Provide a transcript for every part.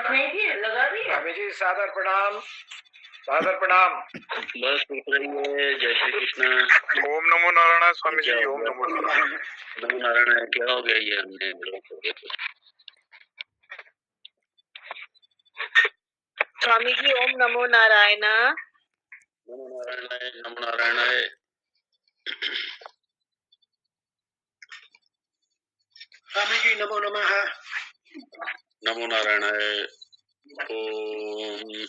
नहीं थी, लगा दी स्वामी जी। सादर प्रणाम, सादर प्रणाम। बस ठीक रहिए। जय श्री कृष्ण। ओम नमो नारायण स्वामी जी। ओम नमो नारायण। नमो नारायण। क्या हो गया ये हमने ब्लॉक हो गया? स्वामी जी ओम नमो नारायण। नमो नारायण। नमो नारायण। स्वामी जी नमो नमः। नमो नारायण। ओम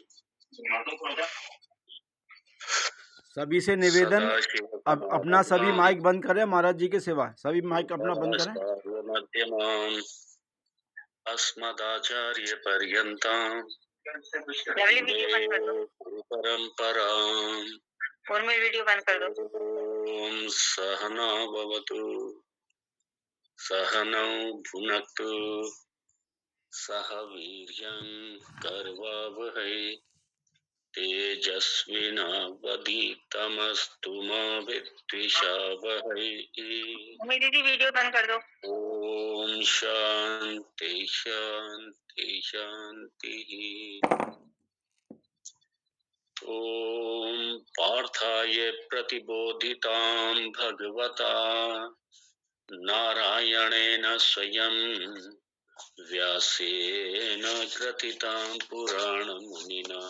सभी से निवेदन, अब अपना सभी माइक बंद करें। महाराज जी की सेवा, सभी माइक अपना बंद करें। मध्यमाम अस्मदाचार्य पर्यंतम परंपराम। फोन में वीडियो बंद कर दो। ओम सहना भवतु सहनौ भुनक्तु सह वीर्यं करवावहै तेजस्विनावधीतमस्तु मा विद्विषावहै। दीदी वीडियो बंद कर दो। ओम शांति शांति शांति। ओम पार्थाय प्रतिबोधितां भगवता नारायणेन स्वयं व्यासेन ग्रथितां पुराणमुनिना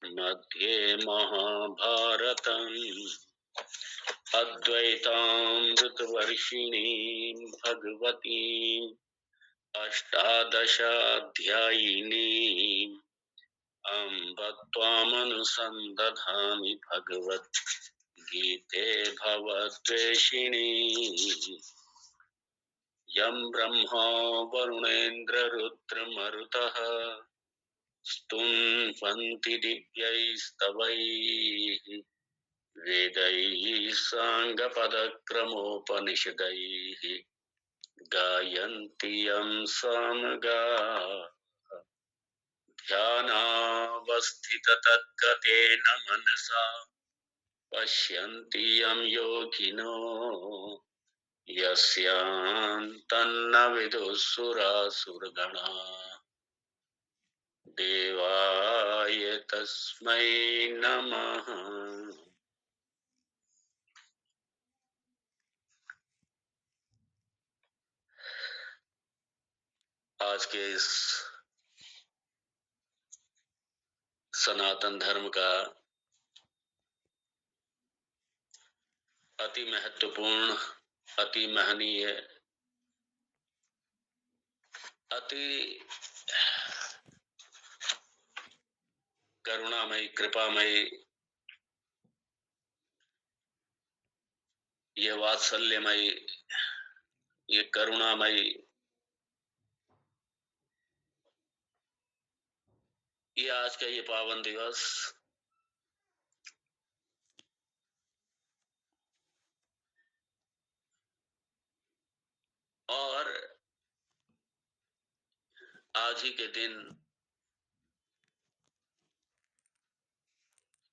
मध्ये महाभारतम् अद्वैतामृतवर्षिणीं भगवतीम् अष्टादशाध्यायिनीम् अम्ब त्वामनुसन्दधामि भगवद्गीते भवद्वेषिणी। यं ब्रह्मा वरुणेन्द्ररुद्रमरुतः स्तुन्वन्ति दिव्यैस्तवैः वेदैः साङ्गपदक्रमोपनिषदैः गायन्ति यं सामगाः। ध्यानावस्थिततद्गतेन मनसा पश्यन्ति यं योगिनो यस्यान्तन्न विदुःसुरासुरगणा। देवाय तस्मै नमः। आज के इस सनातन धर्म का अति महत्वपूर्ण, अति महनीय, अति करुणामयी, कृपामयी, ये वात्सल्यमयी, ये करुणामयी, ये आज का ये पावन दिवस और आज ही के दिन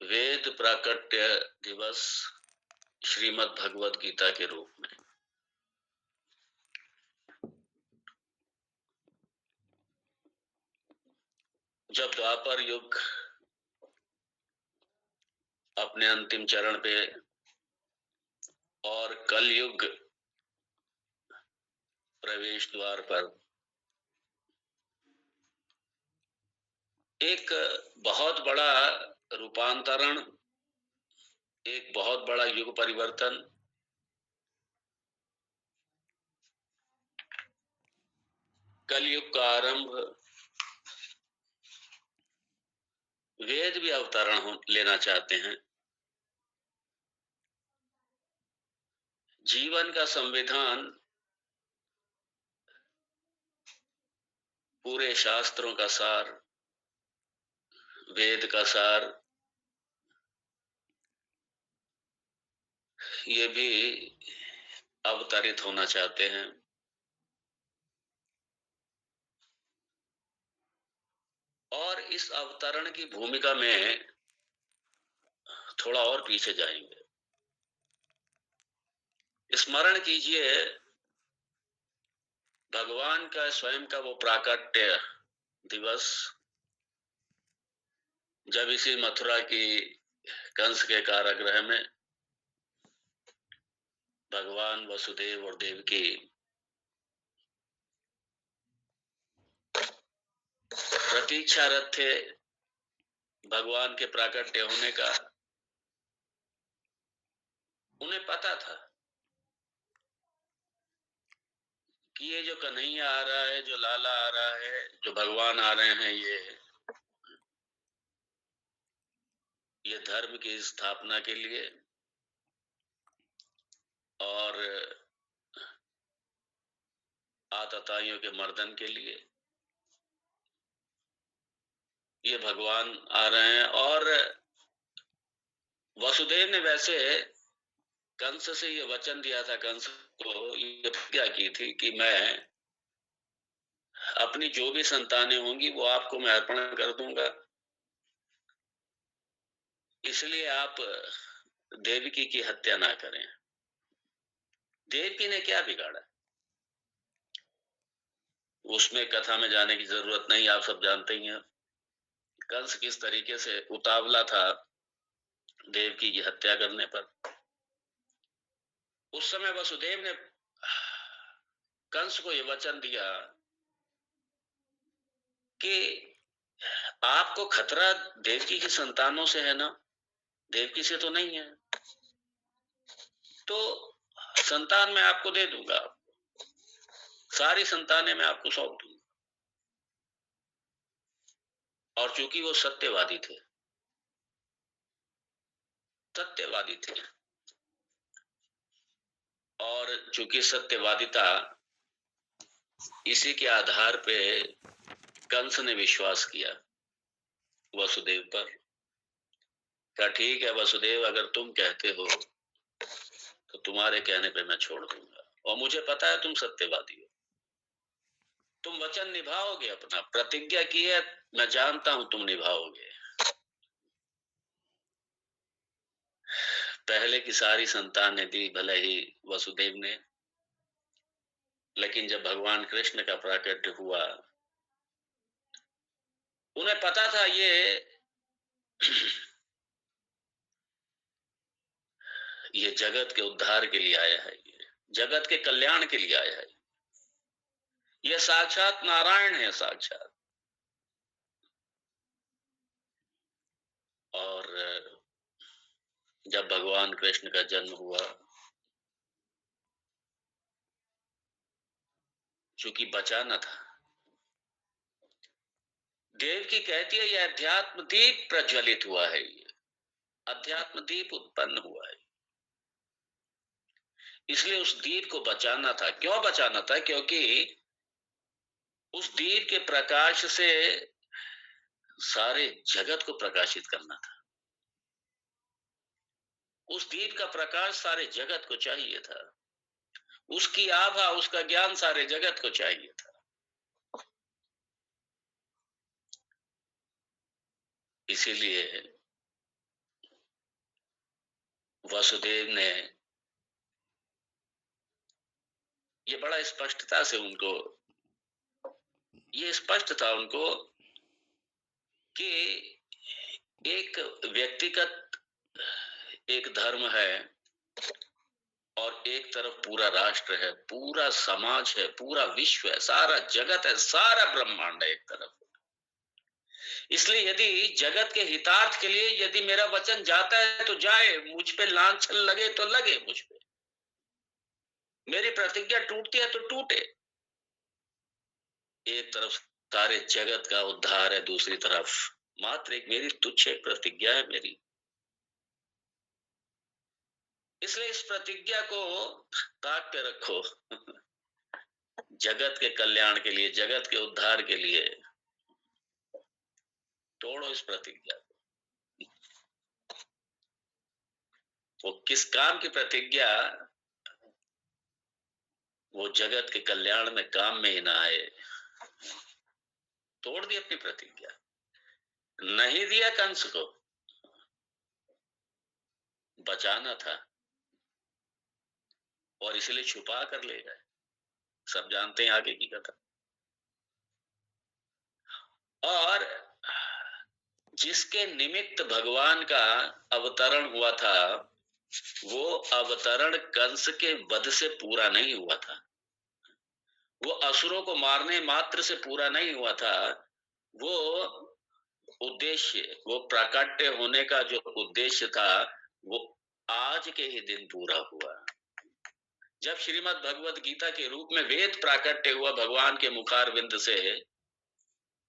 वेद प्राकट्य दिवस श्रीमद् भगवद गीता के रूप में जब द्वापर युग अपने अंतिम चरण पे और कलयुग प्रवेश द्वार पर एक बहुत बड़ा रूपांतरण, एक बहुत बड़ा युग परिवर्तन, कलयुग का आरंभ, वेद भी अवतरण लेना चाहते हैं। जीवन का संविधान पूरे शास्त्रों का सार, वेद का सार, ये भी अवतरित होना चाहते हैं। और इस अवतरण की भूमिका में थोड़ा और पीछे जाएंगे। स्मरण कीजिए भगवान का स्वयं का वो प्राकट्य दिवस जब इसी मथुरा की कंस के कारागृह में भगवान वसुदेव और देवकी प्रतीक्षारत थे भगवान के प्राकट्य होने का। उन्हें पता था कि ये जो कन्हैया आ रहा है, जो लाला आ रहा है, जो भगवान आ रहे हैं, ये धर्म की स्थापना के लिए और आतताइयों के मर्दन के लिए ये भगवान आ रहे हैं। और वसुदेव ने वैसे कंस से ये वचन दिया था, कंस को ये प्रतिज्ञा की थी कि मैं अपनी जो भी संतानें होंगी वो आपको मैं अर्पण कर दूंगा, इसलिए आप देवकी की हत्या ना करें। देवकी ने क्या बिगाड़ा, उसमें कथा में जाने की जरूरत नहीं, आप सब जानते ही हैं कंस किस तरीके से उतावला था देवकी की हत्या करने पर। उस समय वसुदेव ने कंस को यह वचन दिया कि आपको खतरा देवकी की संतानों से है ना, देवकी से तो नहीं है, तो संतान मैं आपको दे दूंगा, सारी संतानें मैं आपको सौंप दूंगा। और चूंकि वो सत्यवादी थे, सत्यवादी थे, और चूंकि सत्यवादिता इसी के आधार पे कंस ने विश्वास किया वसुदेव पर। कहा ठीक है वसुदेव, अगर तुम कहते हो तो तुम्हारे कहने पे मैं छोड़ दूंगा, और मुझे पता है तुम सत्यवादी हो, तुम वचन निभाओगे, अपना प्रतिज्ञा की है, मैं जानता हूं तुम निभाओगे। पहले की सारी संतानें दी भले ही वसुदेव ने, लेकिन जब भगवान कृष्ण का प्राकट्य हुआ, उन्हें पता था ये जगत के उद्धार के लिए आया है, ये जगत के कल्याण के लिए आया है, ये साक्षात नारायण है, साक्षात। और जब भगवान कृष्ण का जन्म हुआ, चूंकि बचाना था, देवकी कहती है ये अध्यात्म दीप प्रज्वलित हुआ है, ये अध्यात्म दीप उत्पन्न हुआ है, इसलिए उस दीप को बचाना था। क्यों बचाना था? क्योंकि उस दीप के प्रकाश से सारे जगत को प्रकाशित करना था। उस दीप का प्रकाश सारे जगत को चाहिए था, उसकी आभा, उसका ज्ञान सारे जगत को चाहिए था। इसीलिए वसुदेव ने ये बड़ा स्पष्टता से उनको, ये स्पष्ट था उनको कि एक व्यक्तिगत एक धर्म है और एक तरफ पूरा राष्ट्र है, पूरा समाज है, पूरा विश्व है, सारा जगत है, सारा ब्रह्मांड है एक तरफ। इसलिए यदि जगत के हितार्थ के लिए यदि मेरा वचन जाता है तो जाए, मुझ पे लांछन लगे तो लगे, मुझ पे मेरी प्रतिज्ञा टूटती है तो टूटे। एक तरफ सारे जगत का उद्धार है, दूसरी तरफ मात्र एक मेरी तुच्छ एक प्रतिज्ञा है मेरी। इसलिए इस प्रतिज्ञा को ताक के रखो जगत के कल्याण के लिए, जगत के उद्धार के लिए तोड़ो इस प्रतिज्ञा को। वो किस काम की प्रतिज्ञा? वो जगत के कल्याण में काम में ही ना आए। तोड़ दी अपनी प्रतिज्ञा, नहीं दिया कंस को, बचाना था, और इसलिए छुपा कर ले गए। सब जानते हैं आगे की कथा। और जिसके निमित्त भगवान का अवतरण हुआ था, वो अवतरण कंस के वध से पूरा नहीं हुआ था। वो असुरों को मारने मात्र से पूरा नहीं हुआ था। वो उद्देश्य, वो प्राकट्य होने का जो उद्देश्य था, वो आज के ही दिन पूरा हुआ, जब श्रीमद् भगवद गीता के रूप में वेद प्राकट्य हुआ भगवान के मुखारविंद से।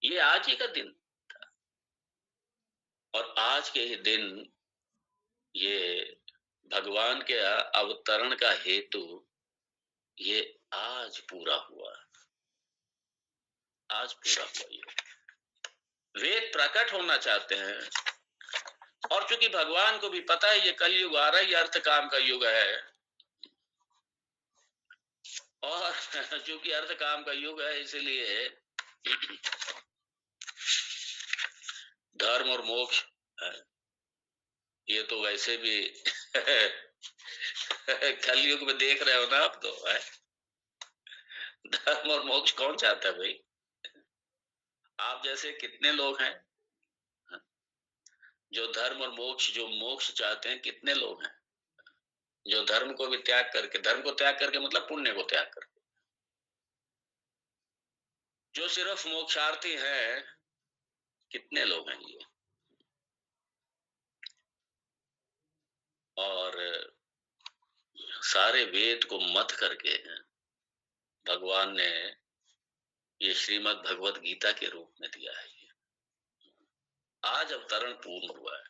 ये आज ही का दिन था, और आज के ही दिन ये भगवान के अवतरण का हेतु ये आज पूरा हुआ, आज पूरा हुआ। ये वेद प्रकट होना चाहते हैं, और चूंकि भगवान को भी पता है ये कलयुग आ रहा है, ये अर्थ काम का युग है, और चूंकि अर्थ काम का युग है, इसलिए धर्म और मोक्ष, ये तो वैसे भी कलयुग में देख रहे हो ना आप तो है? धर्म और मोक्ष कौन चाहता है भाई? आप जैसे कितने लोग हैं जो धर्म और मोक्ष, जो मोक्ष चाहते हैं? कितने लोग हैं जो धर्म को भी त्याग करके, धर्म को त्याग करके मतलब पुण्य को त्याग करके, जो सिर्फ मोक्षार्थी हैं, कितने लोग हैं ये? और सारे वेद को मत करके भगवान ने ये श्रीमद् भगवद गीता के रूप में दिया है। आज अवतरण पूर्ण हुआ है।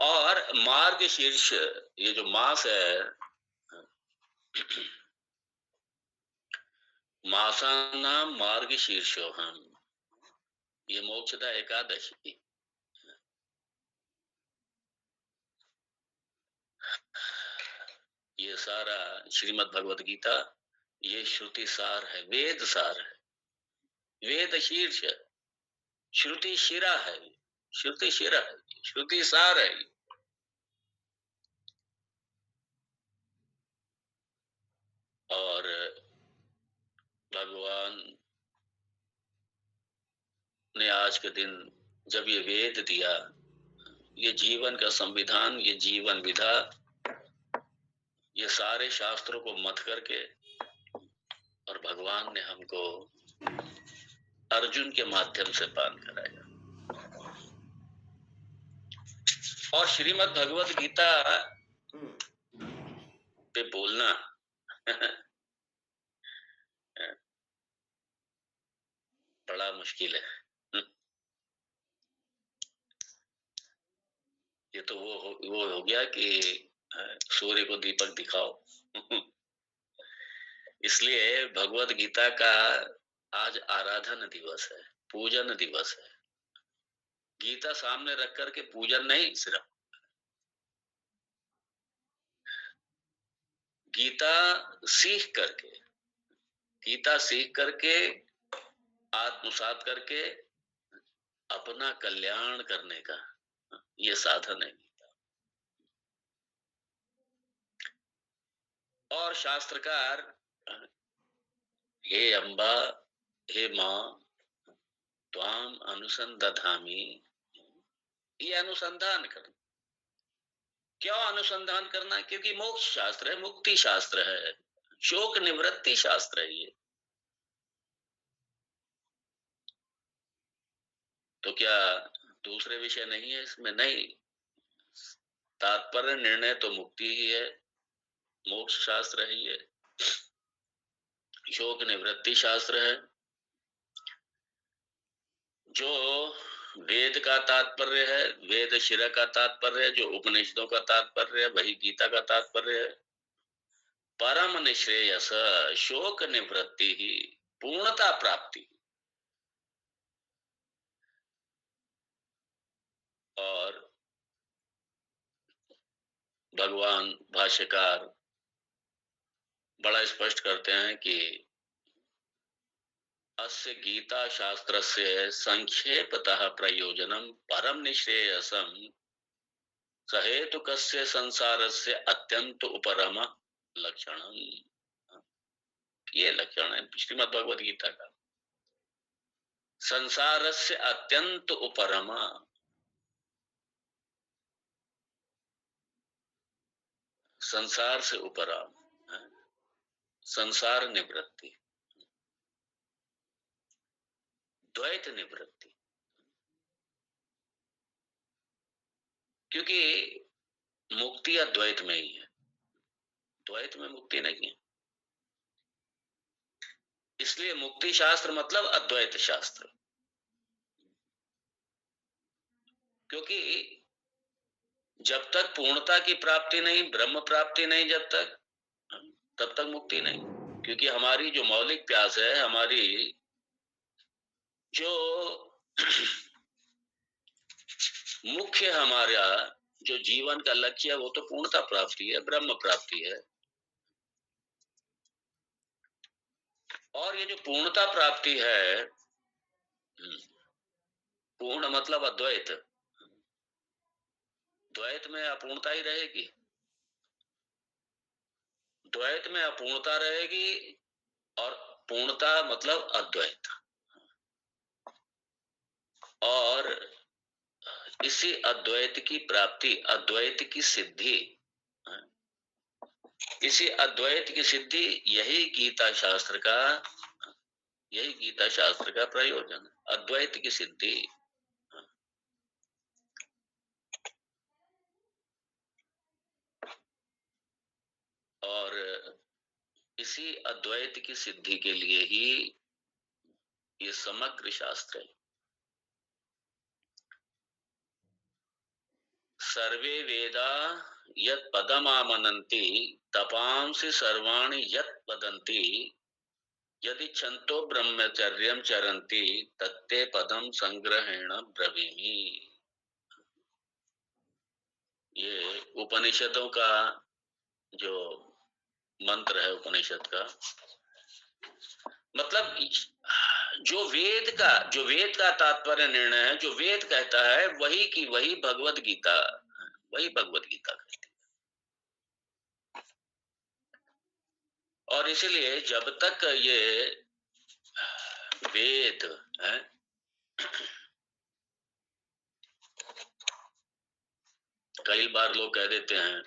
और मार्ग शीर्ष, ये जो मास है, मासानाम मार्ग शीर्षोहम, ये मोक्षदा एकादशी, ये सारा श्रीमद् भगवद गीता ये श्रुति सार है, वेद सार है, वेद शीर्ष है, श्रुति शिरा है, श्रुति शिरा है, श्रुति सार है। और भगवान ने आज के दिन जब ये वेद दिया, ये जीवन का संविधान, ये जीवन विधा, ये सारे शास्त्रों को मत करके, और भगवान ने हमको अर्जुन के माध्यम से पान कराया। और श्रीमद् भगवद गीता पे बोलना बड़ा मुश्किल है। ये तो वो हो गया कि सूर्य को दीपक दिखाओ। इसलिए भगवद गीता का आज आराधन दिवस है, पूजन दिवस है। गीता सामने रख करके पूजन नहीं, सिर्फ गीता सीख करके, गीता सीख करके, आत्मसात करके अपना कल्याण करने का ये साधन है। और शास्त्रकार हे अम्बा, हे मां, त्वाम अनुसंधामी, ये अनुसंधान करना। क्यों अनुसंधान करना? क्योंकि मोक्ष शास्त्र है, मुक्ति शास्त्र है, शोक निवृत्ति शास्त्र है ये। तो क्या दूसरे विषय नहीं है इसमें? नहीं, तात्पर्य निर्णय तो मुक्ति ही है, मोक्ष शास्त्र है ये, शोक निवृत्ति शास्त्र है। जो वेद का तात्पर्य है, वेद शिरा का तात्पर्य है, जो उपनिषदों का तात्पर्य है, वही गीता का तात्पर्य है। परम निश्रेयस शोक निवृत्ति ही पूर्णता प्राप्ति। और भगवान भाष्यकार बड़ा स्पष्ट करते हैं कि अस्य गीता शास्त्रस्य संक्षेपतः प्रयोजनम परम निश्रेयसम सहेतुकस्य संसारस्य अत्यंत उपरम लक्षणम। ये लक्षण है श्रीमद् भगवद गीता का। संसारस्य अत्यंत उपरमा, संसार से उपराम, संसार निवृत्ति, द्वैत निवृत्ति। क्योंकि मुक्ति अद्वैत में ही है, द्वैत में मुक्ति नहीं है। इसलिए मुक्ति शास्त्र मतलब अद्वैत शास्त्र। क्योंकि जब तक पूर्णता की प्राप्ति नहीं, ब्रह्म प्राप्ति नहीं, जब तक, तब तक मुक्ति नहीं। क्योंकि हमारी जो मौलिक प्यास है, हमारी जो मुख्य हमारा जो जीवन का लक्ष्य है, वो तो पूर्णता प्राप्ति है, ब्रह्म प्राप्ति है। और ये जो पूर्णता प्राप्ति है, पूर्ण मतलब अद्वैत, द्वैत में अपूर्णता ही रहेगी, द्वैत में अपूर्णता रहेगी, और पूर्णता मतलब अद्वैत। और इसी अद्वैत की प्राप्ति, अद्वैत की सिद्धि, इसी अद्वैत की सिद्धि, यही गीता शास्त्र का, यही गीता शास्त्र का प्रयोजन है, अद्वैत की सिद्धि। और इसी अद्वैत की सिद्धि के लिए ही ये समग्र शास्त्र है। सर्वे वेदा यत् पदमामनन्ति तपांसि सर्वाणि यत् वदन्ति यदि छन्तो ब्रह्मचर्यं चरन्ति तत्ते पदम संग्रहेण ब्रवीमि। ये उपनिषदों का जो मंत्र है, उपनिषद का मतलब जो वेद का तात्पर्य निर्णय है, जो वेद कहता है वही की वही भगवत गीता, वही भगवत गीता कहती है। और इसलिए जब तक ये वेद है, कई बार लोग कह देते हैं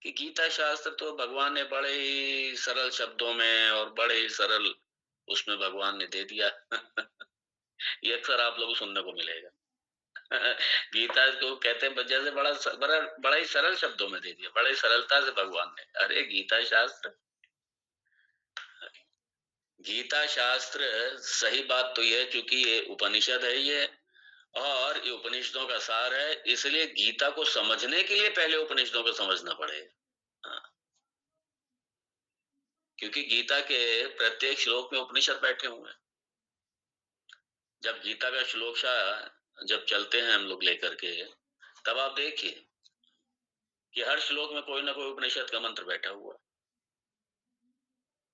कि गीता शास्त्र तो भगवान ने बड़े ही सरल शब्दों में और बड़े ही सरल उसमें भगवान ने दे दिया। ये अक्सर आप लोगों को सुनने को मिलेगा। गीता को कहते हैं जैसे बड़ा ही सरल शब्दों में दे दिया, बड़े सरलता से भगवान ने। अरे गीता शास्त्र, गीता शास्त्र सही बात तो ये, चूंकि ये उपनिषद है ये, और ये उपनिषदों का सार है, इसलिए गीता को समझने के लिए पहले उपनिषदों को समझना पड़ेगा। क्योंकि गीता के प्रत्येक श्लोक में उपनिषद बैठे हुए हैं। जब गीता का श्लोक जब चलते हैं हम लोग लेकर के, तब आप देखिए कि हर श्लोक में कोई ना कोई उपनिषद का मंत्र बैठा हुआ।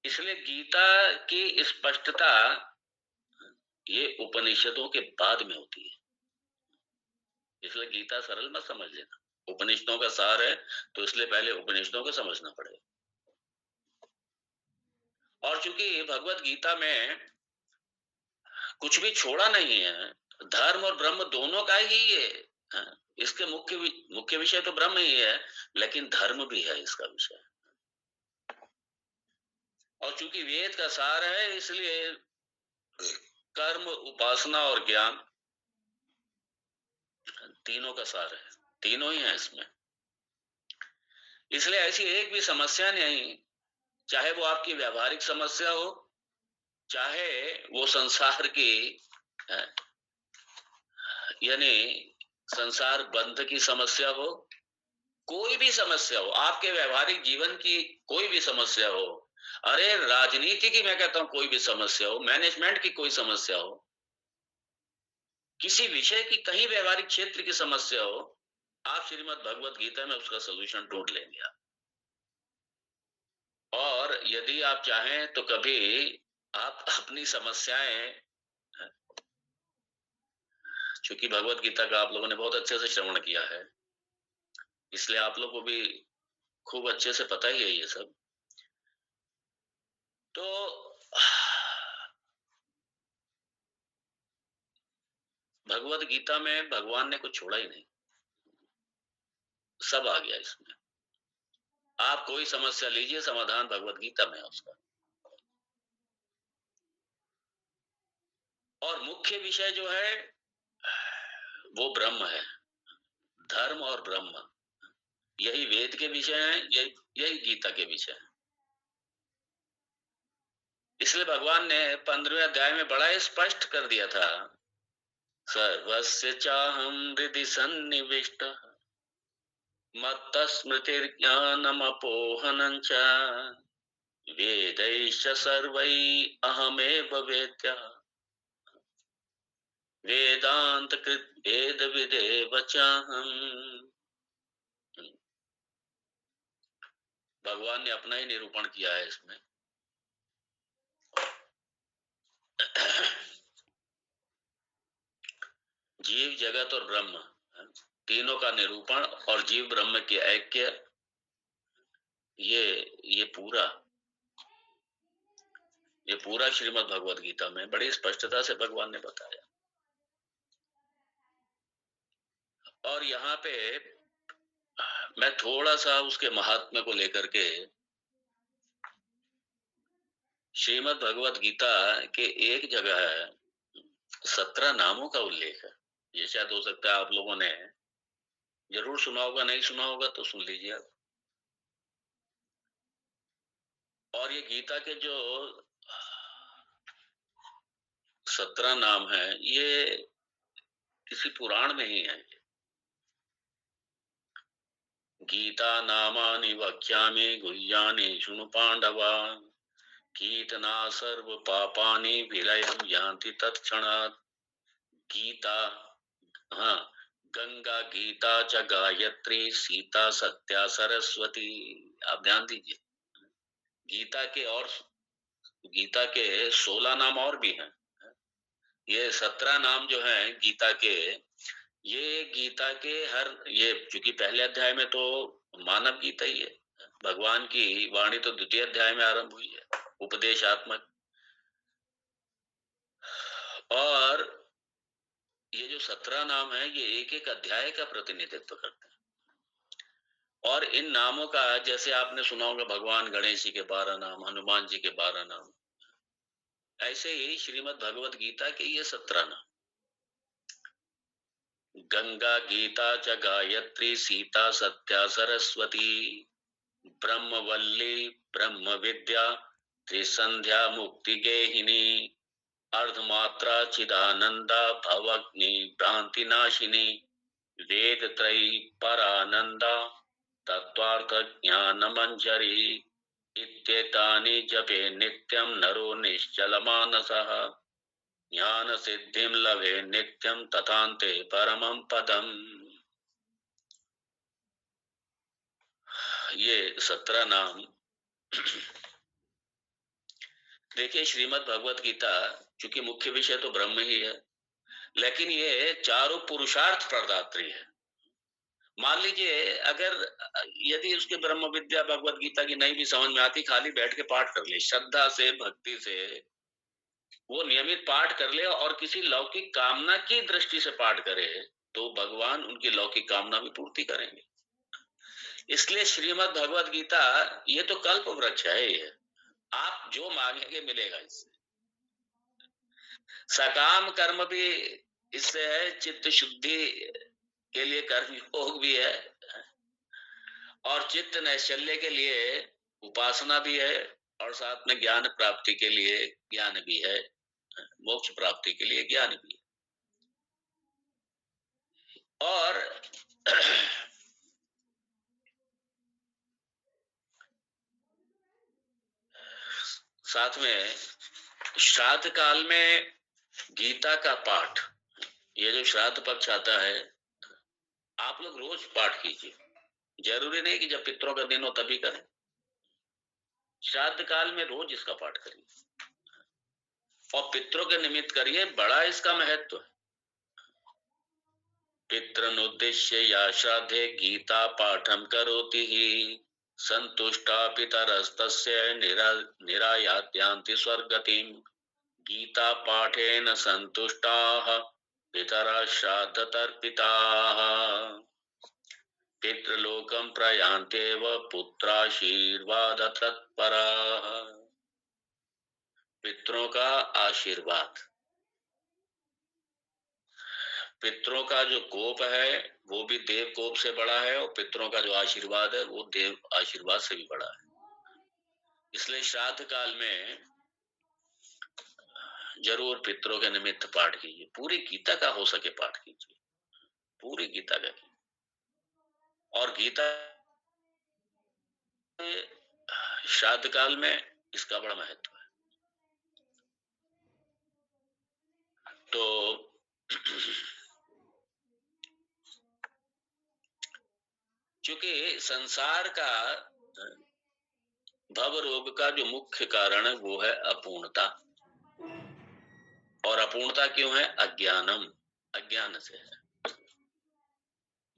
इसलिए गीता की स्पष्टता ये उपनिषदों के बाद में होती है। इसलिए गीता सरल मत समझ लेना, उपनिषदों का सार है, तो इसलिए पहले उपनिषदों को समझना पड़ेगा। और चूंकि भगवत गीता में कुछ भी छोड़ा नहीं है, धर्म और ब्रह्म दोनों का ही है। इसके मुख्य विषय तो ब्रह्म ही है, लेकिन धर्म भी है इसका विषय। और चूंकि वेद का सार है, इसलिए कर्म, उपासना और ज्ञान तीनों का सार है, तीनों ही है इसमें। इसलिए ऐसी एक भी समस्या नहीं, चाहे वो आपकी व्यावहारिक समस्या हो, चाहे वो संसार की यानी संसार बंध की समस्या हो, कोई भी समस्या हो, आपके व्यावहारिक जीवन की कोई भी समस्या हो, अरे राजनीति की मैं कहता हूं कोई भी समस्या हो, मैनेजमेंट की कोई समस्या हो, किसी विषय की कहीं व्यावहारिक क्षेत्र की समस्या हो, आप श्रीमद् भगवत गीता में उसका सलूशन ढूंढ लेंगे आप। और यदि आप चाहें तो कभी आप अपनी समस्याएं, चूंकि भगवत गीता का आप लोगों ने बहुत अच्छे से श्रवण किया है, इसलिए आप लोगों को भी खूब अच्छे से पता ही है ये सब। तो भगवत गीता में भगवान ने कुछ छोड़ा ही नहीं, सब आ गया इसमें। आप कोई समस्या लीजिए, समाधान भगवत गीता में है उसका। और मुख्य विषय जो है वो ब्रह्म है, धर्म और ब्रह्म, यही वेद के विषय हैं, यही गीता के विषय हैं। इसलिए भगवान ने 15वें अध्याय में बड़ा स्पष्ट कर दिया था, सर्वस्य चाहं हृदि सन्निविष्टः मत्तस्मृतिर्ज्ञानमपोहनं च वेदैश्च सर्वैः अहमेव वेद्यः वेदान्तकृत् वेदविदेव चाहम्। भगवान ने अपना ही निरूपण किया है इसमें। जीव, जगत और ब्रह्म, तीनों का निरूपण और जीव ब्रह्म के ऐक्य, ये पूरा श्रीमद् भगवद गीता में बड़ी स्पष्टता से भगवान ने बताया। और यहाँ पे मैं थोड़ा सा उसके महात्म्य को लेकर के श्रीमद् भगवद गीता के एक जगह 17 नामों का उल्लेख है। ये शायद हो सकता है आप लोगों ने जरूर सुना होगा, नहीं सुना होगा तो सुन लीजिए आप। और ये गीता के जो 17 नाम है, ये किसी पुराण में ही है। गीता नामानि वक्ष्यामि गुह्यानि शृणु पांडवा कीर्तना सर्व पापानि विलयं यान्ति तत्क्षणात्। गीता, हाँ, गंगा गीता च गायत्री सीता सत्या सरस्वती। आप ध्यान दीजिए, गीता के 16 नाम और भी हैं। ये 17 नाम जो हैं गीता के, ये गीता के ये चूंकि पहले अध्याय में तो मानव गीता ही है, भगवान की वाणी तो द्वितीय अध्याय में आरंभ हुई है, उपदेशात्मक। और ये जो 17 नाम है, ये एक एक अध्याय का प्रतिनिधित्व करते हैं। और इन नामों का, जैसे आपने सुना होगा भगवान गणेश जी के 12 नाम, हनुमान जी के 12 नाम, ऐसे ही श्रीमद् भगवद गीता के ये 17 नाम। गंगा गीता च गायत्री सीता सत्या सरस्वती ब्रह्मवल्ली ब्रह्म विद्या त्रिसंध्या मुक्ति गेहिनी अर्धमात्रा चिदानंदा भवग्नि भ्रांति नाशिनी वेद त्रयी परानंदा तत्वार्थ ज्ञान मंजरी इत्येतानि जपे नित्यं नरो निश्चल मानसः ज्ञान सिद्धिं लभे नित्यं तथान्ते परमं पदम्। ये 17 नाम। देखिए, श्रीमद् भगवत गीता चूंकि मुख्य विषय तो ब्रह्म ही है, लेकिन ये चारों पुरुषार्थ प्रदात्री है। मान लीजिए अगर यदि उसके ब्रह्म विद्या भगवत गीता की नहीं भी समझ में आती, खाली बैठ के पाठ कर ले, श्रद्धा से भक्ति से वो नियमित पाठ कर ले और किसी लौकिक कामना की दृष्टि से पाठ करे, तो भगवान उनकी लौकिक कामना भी पूर्ति करेंगे। इसलिए श्रीमद् भगवद गीता ये तो कल्प वृक्ष है। ये आप जो मांगेंगे मिलेगा इससे। सकाम कर्म भी इससे है, चित्त शुद्धि के लिए कर्म योग भी है, और चित्त नैश्चल्य के लिए उपासना भी है, और साथ में ज्ञान प्राप्ति के लिए ज्ञान भी है, मोक्ष प्राप्ति के लिए ज्ञान भी है। और साथ में श्राद्ध काल में गीता का पाठ, ये जो श्राद्ध पक्ष आता है, आप लोग रोज पाठ कीजिए। जरूरी नहीं कि जब पितरों का दिन हो तभी करें, श्राद्ध काल में रोज इसका पाठ करिए और पितरों के निमित्त करिए। बड़ा इसका महत्व है। पितृनुद्दिश्य या श्राद्धे गीता पाठम करोति ही संतुष्टा पितरस्तस्य निरायात्यान्ति स्वर्गतिम्। गीता पाठेन संतुष्टाः पितरः श्राद्धतर्पिताः पितृलोकं प्रयान्त्येव पुत्राशीर्वादतत्पराः। पितरों का आशीर्वाद, पितरों का जो कोप है वो भी देव कोप से बड़ा है, और पितरों का जो आशीर्वाद है वो देव आशीर्वाद से भी बड़ा है। इसलिए श्राद्ध काल में जरूर पितरों के निमित्त पाठ कीजिए। पूरी गीता का हो सके पाठ कीजिए, पूरी गीता का कीजिए। और गीता श्राद्ध काल में इसका बड़ा महत्व है। तो क्योंकि संसार का भव रोग का जो मुख्य कारण है वो है अपूर्णता। और अपूर्णता क्यों है? अज्ञानम, अज्ञान से है।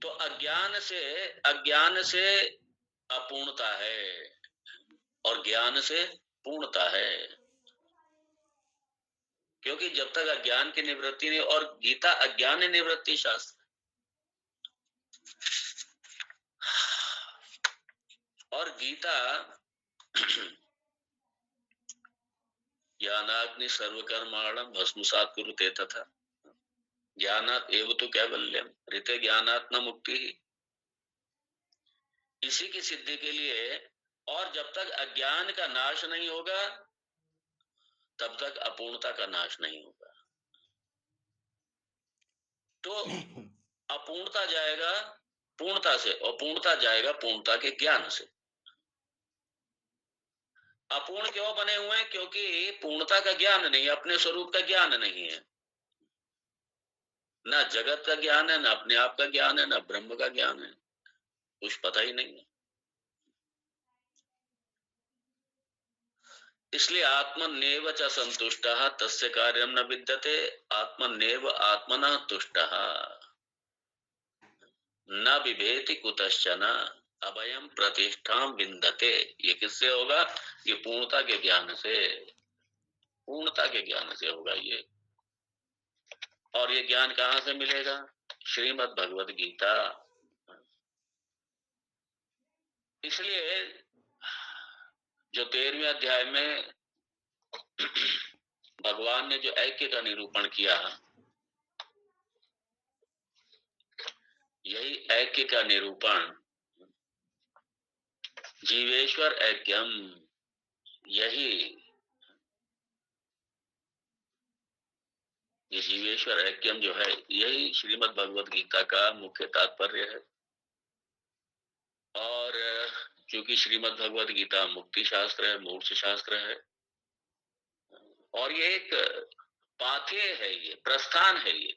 तो अज्ञान से अपूर्णता है और ज्ञान से पूर्णता है। क्योंकि जब तक अज्ञान की निवृत्ति नहीं, और गीता अज्ञान निवृत्ति शास्त्र, और गीता ज्ञानाग्नि सर्वकर्माणं भस्मसात् कुरुते तथा ज्ञानात् एव तु कैवल्यम ऋते ज्ञानात् न मुक्ति। इसी की सिद्धि के लिए, और जब तक अज्ञान का नाश नहीं होगा तब तक अपूर्णता का नाश नहीं होगा। तो अपूर्णता जाएगा पूर्णता से, और पूर्णता जाएगा पूर्णता के ज्ञान से। अपूर्ण क्यों बने हुए हैं? क्योंकि पूर्णता का ज्ञान नहीं, अपने स्वरूप का ज्ञान नहीं है। ना जगत का ज्ञान है, ना अपने आप का ज्ञान है, ना ब्रह्म का ज्ञान है, कुछ पता ही नहीं है। इसलिए आत्मन्नेव च संतुष्टः तस्य कार्यं न विद्यते आत्मन्नेव आत्मनः तुष्टः न बिभेति कुतश्चन अभयं प्रतिष्ठां विन्दते। ये किससे होगा? ये पूर्णता के ज्ञान से, पूर्णता के ज्ञान से होगा ये। और ये ज्ञान कहाँ से मिलेगा? श्रीमद् भगवद गीता। इसलिए जो 13वें अध्याय में भगवान ने जो ऐक्य का निरूपण किया, यही ऐक्य का निरूपण जीवेश्वर ऐक्यम, यही ये जीवेश्वर ऐक्यम जो है, यही श्रीमद् भगवद गीता का मुख्य तात्पर्य है। और क्योंकि श्रीमद् भगवद गीता मुक्ति शास्त्र है, मोक्ष शास्त्र है, और ये एक पाथेय है, ये प्रस्थान है। ये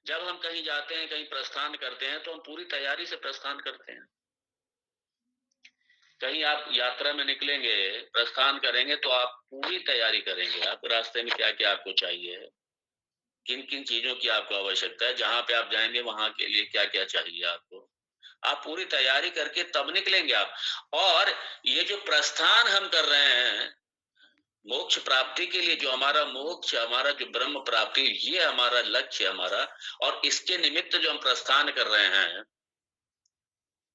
जब हम कहीं जाते हैं, कहीं प्रस्थान करते हैं, तो हम पूरी तैयारी से प्रस्थान करते हैं। कहीं आप यात्रा में निकलेंगे, प्रस्थान करेंगे, तो आप पूरी तैयारी करेंगे। आप रास्ते में क्या क्या आपको चाहिए, किन किन चीजों की आपको आवश्यकता है, जहां पे आप जाएंगे वहां के लिए क्या क्या चाहिए आपको, आप पूरी तैयारी करके तब निकलेंगे आप। और ये जो प्रस्थान हम कर रहे हैं मोक्ष प्राप्ति के लिए, जो हमारा मोक्ष, हमारा जो ब्रह्म प्राप्ति, ये हमारा लक्ष्य हमारा, और इसके निमित्त जो हम प्रस्थान कर रहे हैं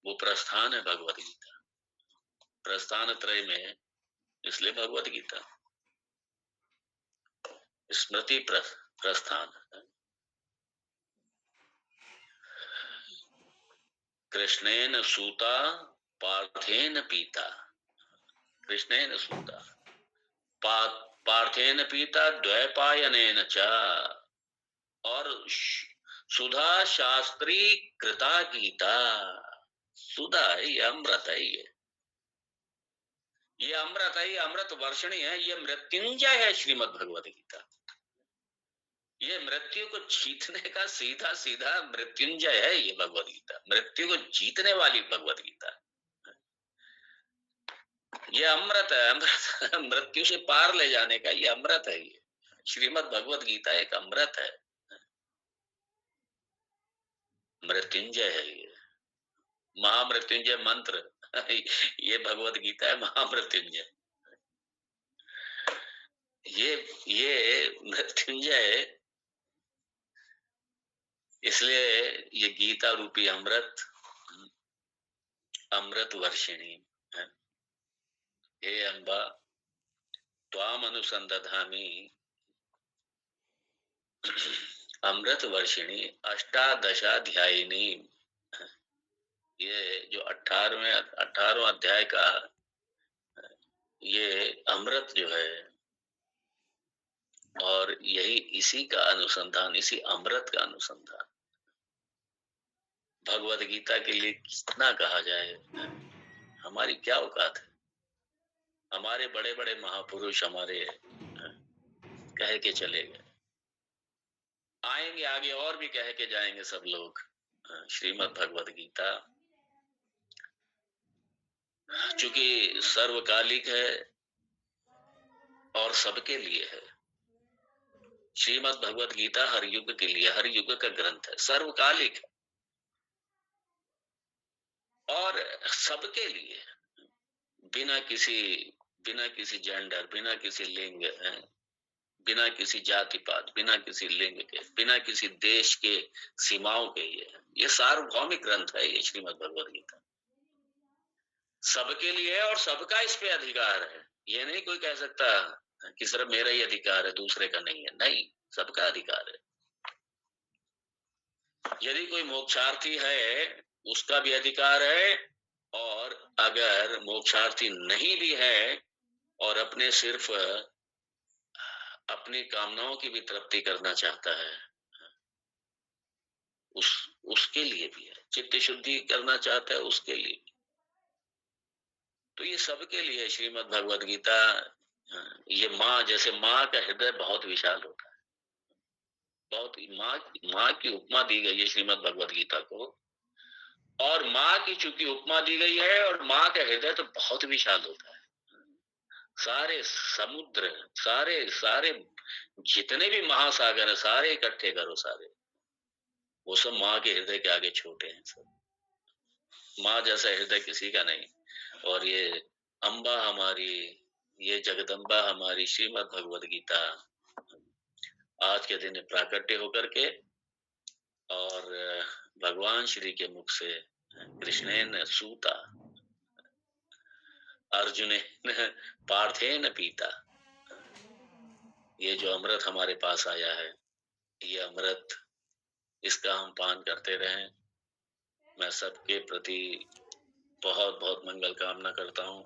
वो प्रस्थान है भगवद गीता। प्रस्थान त्रय में इसलिए भगवद गीता स्मृति प्रस्थान। कृष्णेन सूता पार्थेन पीता, कृष्णेन सूता पार्थेन पीता द्वैपायनेन च, और सुधा शास्त्री कृता गीता। सुधा है, ये अमृत है, ये अमृत है, ये अमृत वर्षणी है, ये मृत्युंजय है श्रीमद् भगवद गीता। ये मृत्यु को जीतने का सीधा सीधा मृत्युंजय है ये भगवद गीता, मृत्यु को जीतने वाली भगवद गीता। ये अमृत है, अमृत मृत्यु से पार ले जाने का ये अमृत है। ये श्रीमद् भगवद गीता एक अमृत है, मृत्युंजय है, ये महामृत्युंजय मंत्र ये भगवद गीता है, महामृत्युंजय। ये मृत्युंजय इसलिए ये गीता रूपी अमृत अमृत वर्षिणी है। हे अम्बा त्वाम अनुसंदधामि अमृत वर्षिणी अष्टादशाध्यायिनी। ये जो 18वां अध्याय का ये अमृत जो है, और यही इसी का अनुसंधान, इसी अमृत का अनुसंधान भगवत गीता के लिए कितना कहा जाए। हमारी क्या औकात है। हमारे बड़े बड़े महापुरुष हमारे कह के चले गए, आएंगे आगे और भी कह के जाएंगे सब लोग। श्रीमद् भगवत गीता चूंकि सर्वकालिक है और सबके लिए है। श्रीमद् भगवत गीता हर युग के लिए, हर युग का ग्रंथ है, सर्वकालिक है और सबके लिए, बिना किसी जेंडर, बिना किसी लिंग, बिना किसी जाति पात, बिना किसी लिंग के, बिना किसी देश के सीमाओं के। ये सार्वभौमिक ग्रंथ है ये श्रीमद् भगवत गीता, सबके लिए है और सबका इस पे अधिकार है। ये नहीं कोई कह सकता कि सिर्फ मेरा ही अधिकार है, दूसरे का नहीं है। नहीं, सबका अधिकार है। यदि कोई मोक्षार्थी है उसका भी अधिकार है, और अगर मोक्षार्थी नहीं भी है और अपने सिर्फ अपनी कामनाओं की भी तृप्ति करना चाहता है, उसके लिए भी है। चित्त शुद्धि करना चाहता है, उसके लिए। तो ये सबके लिए श्रीमद् भगवत गीता। ये माँ, जैसे माँ का हृदय बहुत विशाल होता है, बहुत माँ की उपमा दी गई है श्रीमद् भगवत गीता को, और माँ की चूंकि उपमा दी गई है, और माँ का हृदय तो बहुत विशाल होता है। सारे समुद्र, सारे जितने भी महासागर है, सारे इकट्ठे करो, सारे वो सब माँ के हृदय के आगे छोटे हैं। सब माँ जैसा हृदय किसी का नहीं। और ये अम्बा हमारी, ये जगदम्बा हमारी श्रीमद् भगवत गीता आज के दिन प्राकट्य होकर के, और भगवान श्री के मुख से कृष्णेन सूता अर्जुनेन पार्थेन पीता, ये जो अमृत हमारे पास आया है, ये अमृत, इसका हम पान करते रहें। मैं सबके प्रति बहुत बहुत मंगल कामना करता हूँ।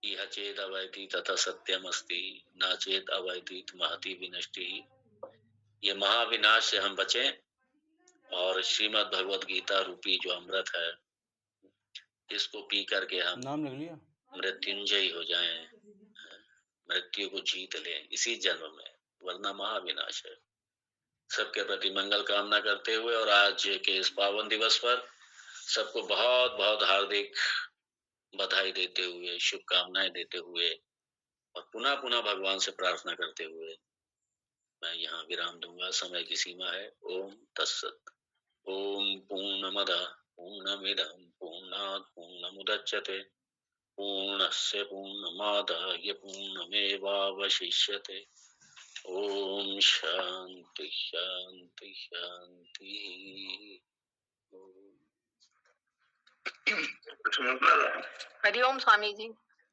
यह चेत अवैति तथा सत्यम अस्ति, ना चेत अवैति महति विनष्टि। ये महाविनाश से हम बचें और श्रीमद् भगवत गीता रूपी जो अमृत है, इसको पी करके हम नाम लिख लिया, मृत्युंजयी हो जाएं, मृत्यु को जीत लें इसी जन्म में, वरना महाविनाश है। सबके प्रति मंगल कामना करते हुए, और आज के इस पावन दिवस पर सबको बहुत बहुत हार्दिक बधाई देते हुए, शुभकामनाएं देते हुए, और पुनः पुनः भगवान से प्रार्थना करते हुए मैं यहाँ विराम दूंगा। समय की सीमा है। ओम तत्सत। ओम पूर्णमदः पूर्णमिदं पूर्णात् पूर्णमुदच्यते पूर्णस्य पूर्णमादाय पूर्णमेवावशिष्यते। ओम शांति शांति शांति। हरिओम स्वामी जी।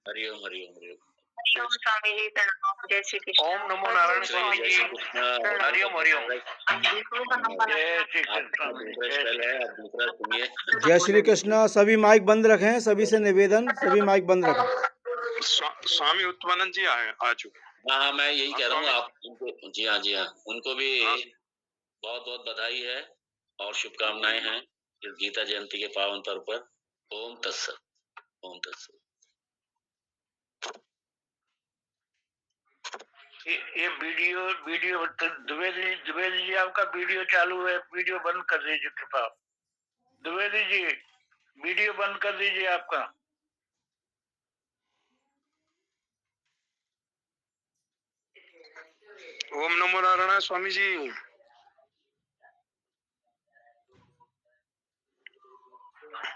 हरिओम हरिओम हरिओम। हरिओम स्वामी जी, प्रणाम। जय श्री कृष्ण। ओम नमो नारायण जय स्वामी जय जी। श्री कृष्ण। हरिओम हरिओम। जय श्री आपका दूसरा स्टाइल है, आप दूसरा सुनिए। जय श्री कृष्ण। सभी माइक बंद रखें, सभी से निवेदन, सभी माइक बंद रखें। स्वामी उत्तमानंद जी आ चुके। हाँ, मैं यही कह रहा हूँ आप उनको, जी हाँ उनको भी बहुत बहुत बधाई है और शुभकामनाएं हैं इस गीता जयंती के पावन पर्व पर। ओम तत्सत। ओम तत्सत। ये वीडियो द्विवेदी जी आपका वीडियो चालू है, वीडियो बंद कर दीजिए कृपा। द्विवेदी जी वीडियो बंद कर दीजिए आपका। ओम नमो नारायण स्वामी जी।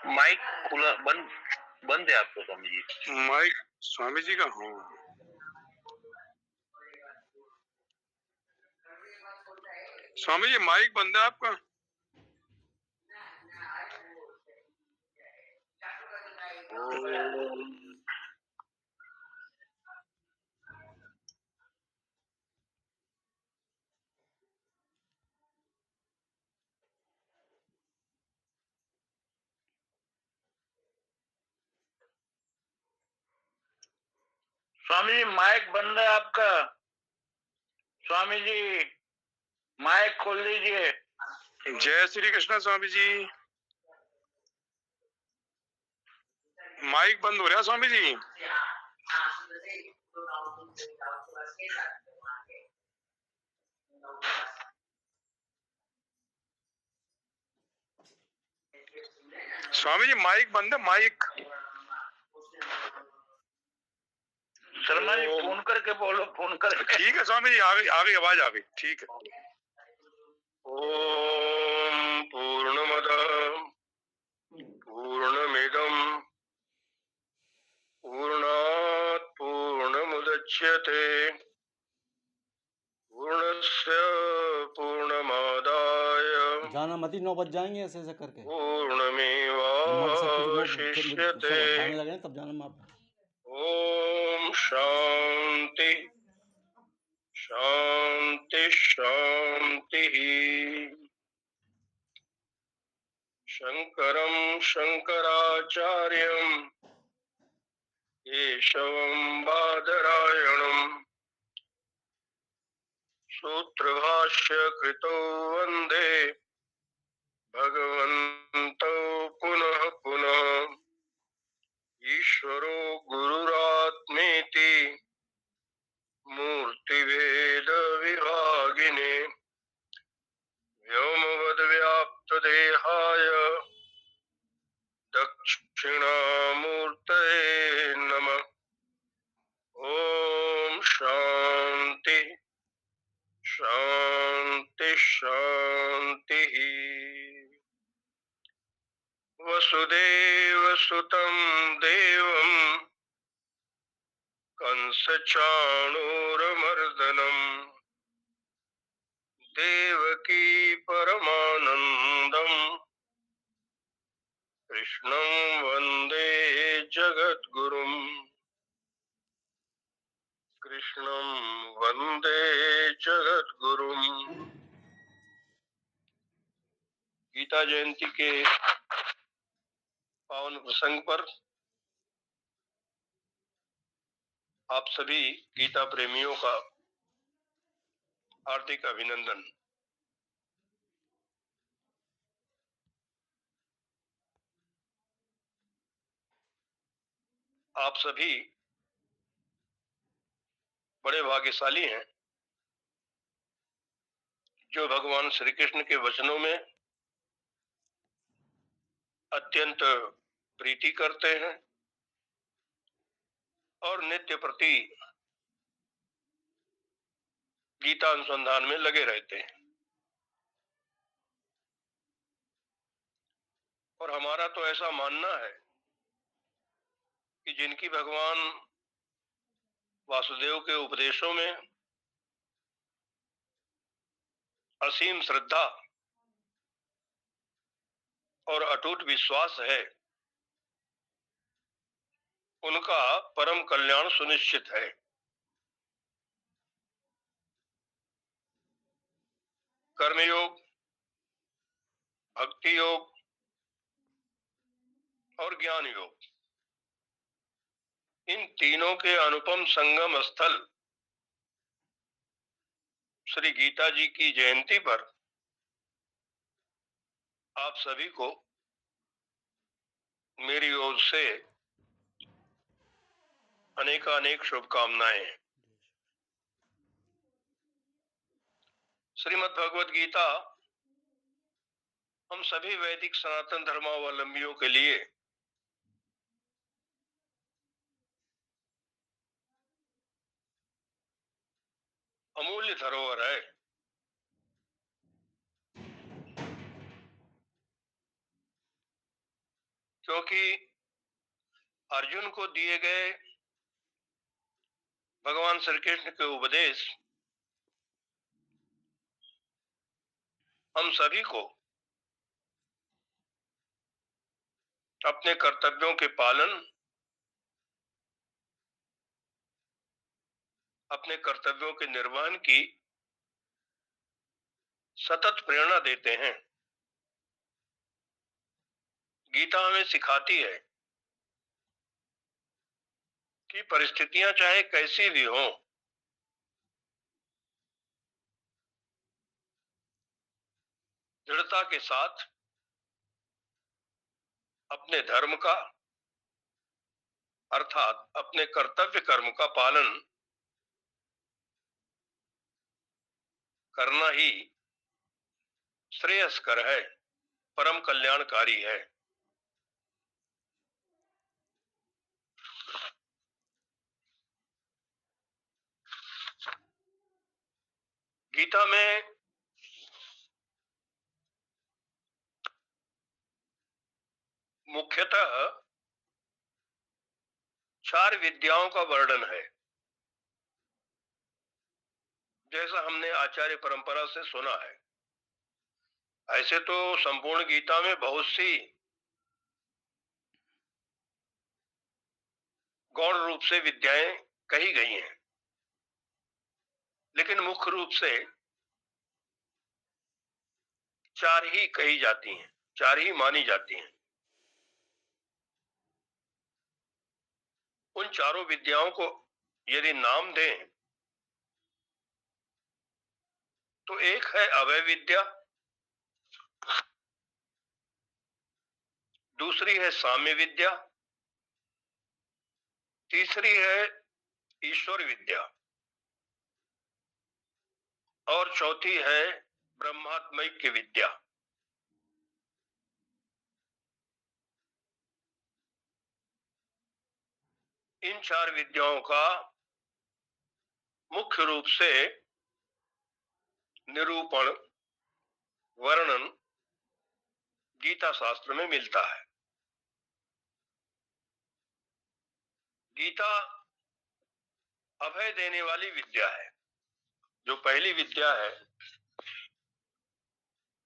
माइक खुला बंद है आपका स्वामी जी। माइक स्वामी जी का। हाँ स्वामी जी माइक बंद है आपका। ओम स्वामी जी माइक बंद है आपका। स्वामी जी माइक खोल दीजिए। जय श्री कृष्ण स्वामी जी। माइक बंद हो रहा स्वामी जी। स्वामी जी माइक बंद है माइक। शर्मा जी फोन करके बोलो, फोन करके। ठीक है स्वामी जी, आ गई आवाज आ गई। ठीक है। ओम पूर्णमद पूर्णमिदम पूर्णात् पूर्णमुदच्यते पूर्णस्य पूर्णमादाय जाना मत ही 9 बज जाएंगे ऐसे ऐसे करके। जब पूर्णमेवावशिष्यते। आने लगे तब जाना आप। ओम शांति शांति शांति। शंकरं शंकराचार्यं केशवं बादरायणं सूत्रभाष्य कृतौ वन्दे भगवन्तौ पुनः पुनः। ईश्वरो गुरुरात्मेति मूर्तिभेद विभागिने व्योमवद्व्याप्तदेहाय दक्षिणामूर्तये नमः। ओम शांति शांति शांति। वसुदेवसुतं देवं कंसचाणूरमर्दनं देवकी परमानन्दं कृष्णं वन्दे जगद्गुरुम्। कृष्णं वन्दे जगद्गुरुम्। गीता जयंती के पावन प्रसंग पर आप सभी गीता प्रेमियों का हार्दिक अभिनंदन। आप सभी बड़े भाग्यशाली हैं जो भगवान श्री कृष्ण के वचनों में अत्यंत प्रीति करते हैं और नित्य प्रति गीता अनुसंधान में लगे रहते हैं। और हमारा तो ऐसा मानना है कि जिनकी भगवान वासुदेव के उपदेशों में असीम श्रद्धा और अटूट विश्वास है, उनका परम कल्याण सुनिश्चित है। कर्मयोग, भक्ति योग और ज्ञान योग, इन तीनों के अनुपम संगम स्थल श्री गीता जी की जयंती पर आप सभी को मेरी ओर से अनेकानेक शुभकामनाएं। श्रीमद् भगवद गीता हम सभी वैदिक सनातन धर्मावलंबियों के लिए अमूल्य धरोहर है। क्योंकि अर्जुन को दिए गए भगवान श्री कृष्ण के उपदेश हम सभी को अपने कर्तव्यों के पालन, अपने कर्तव्यों के निर्वहन की सतत प्रेरणा देते हैं। गीता हमें सिखाती है कि परिस्थितियां चाहे कैसी भी हों, दृढ़ता के साथ अपने धर्म का अर्थात अपने कर्तव्य कर्म का पालन करना ही श्रेयस्कर है, परम कल्याणकारी है। गीता में मुख्यतः 4 विद्याओं का वर्णन है, जैसा हमने आचार्य परंपरा से सुना है। ऐसे तो संपूर्ण गीता में बहुत सी गौण रूप से विद्याएं कही गई हैं, लेकिन मुख्य रूप से 4 ही कही जाती हैं, 4 ही मानी जाती हैं। उन चारों विद्याओं को यदि नाम दें तो एक है अभय विद्या, दूसरी है साम्य विद्या, तीसरी है ईश्वर विद्या और चौथी है ब्रह्मात्मैक्य विद्या। इन 4 विद्याओं का मुख्य रूप से निरूपण, वर्णन गीता शास्त्र में मिलता है। गीता अभय देने वाली विद्या है। जो पहली विद्या है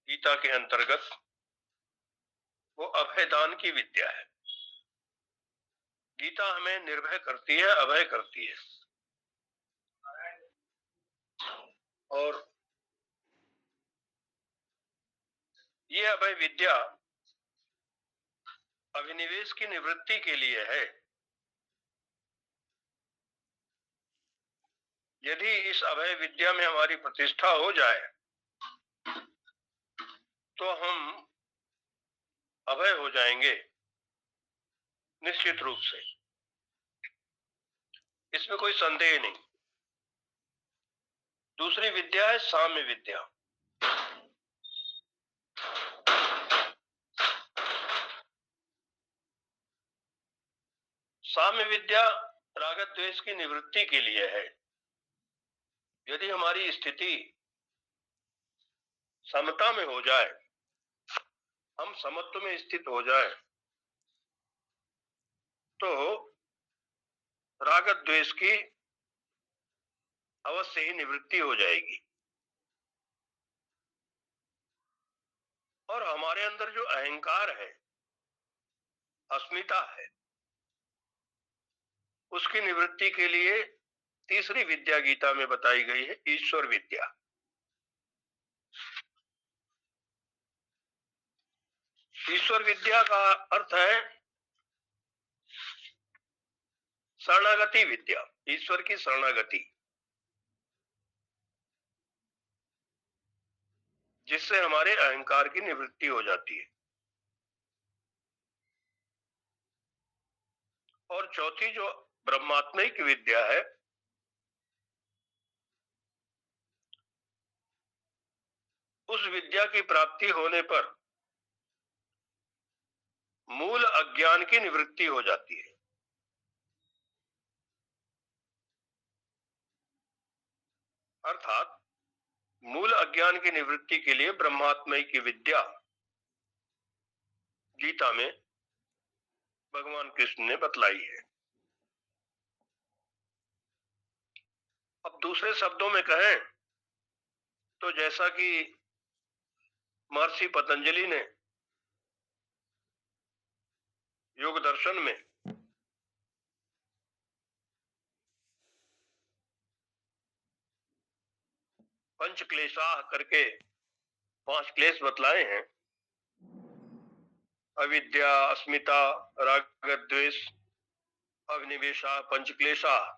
गीता के अंतर्गत, वो अभयदान की विद्या है। गीता हमें निर्भय करती है, अभय करती है। और ये अभय विद्या अभिनिवेश की निवृत्ति के लिए है। यदि इस अभय विद्या में हमारी प्रतिष्ठा हो जाए तो हम अभय हो जाएंगे निश्चित रूप से, इसमें कोई संदेह नहीं। दूसरी विद्या है साम्य विद्या। साम्य विद्या राग द्वेष की निवृत्ति के लिए है। यदि हमारी स्थिति समता में हो जाए, हम समत्व में स्थित हो जाए, तो राग द्वेष की अवश्य ही निवृत्ति हो जाएगी और हमारे अंदर जो अहंकार है, अस्मिता है, उसकी निवृत्ति के लिए तीसरी विद्या गीता में बताई गई है, ईश्वर विद्या। ईश्वर विद्या का अर्थ है शरणागति विद्या, ईश्वर की शरणागति, जिससे हमारे अहंकार की निवृत्ति हो जाती है। और चौथी जो ब्रह्मात्मिक विद्या है, उस विद्या की प्राप्ति होने पर मूल अज्ञान की निवृत्ति हो जाती है। अर्थात मूल अज्ञान की निवृत्ति के लिए ब्रह्मात्मय की विद्या गीता में भगवान कृष्ण ने बतलाई है। अब दूसरे शब्दों में कहें तो जैसा कि महर्षि पतंजलि ने योग दर्शन में पंच क्लेशाः करके 5 क्लेश बतलाए हैं। अविद्या, अस्मिता, राग द्वेष, अभिनिवेशा, पंच क्लेशाः।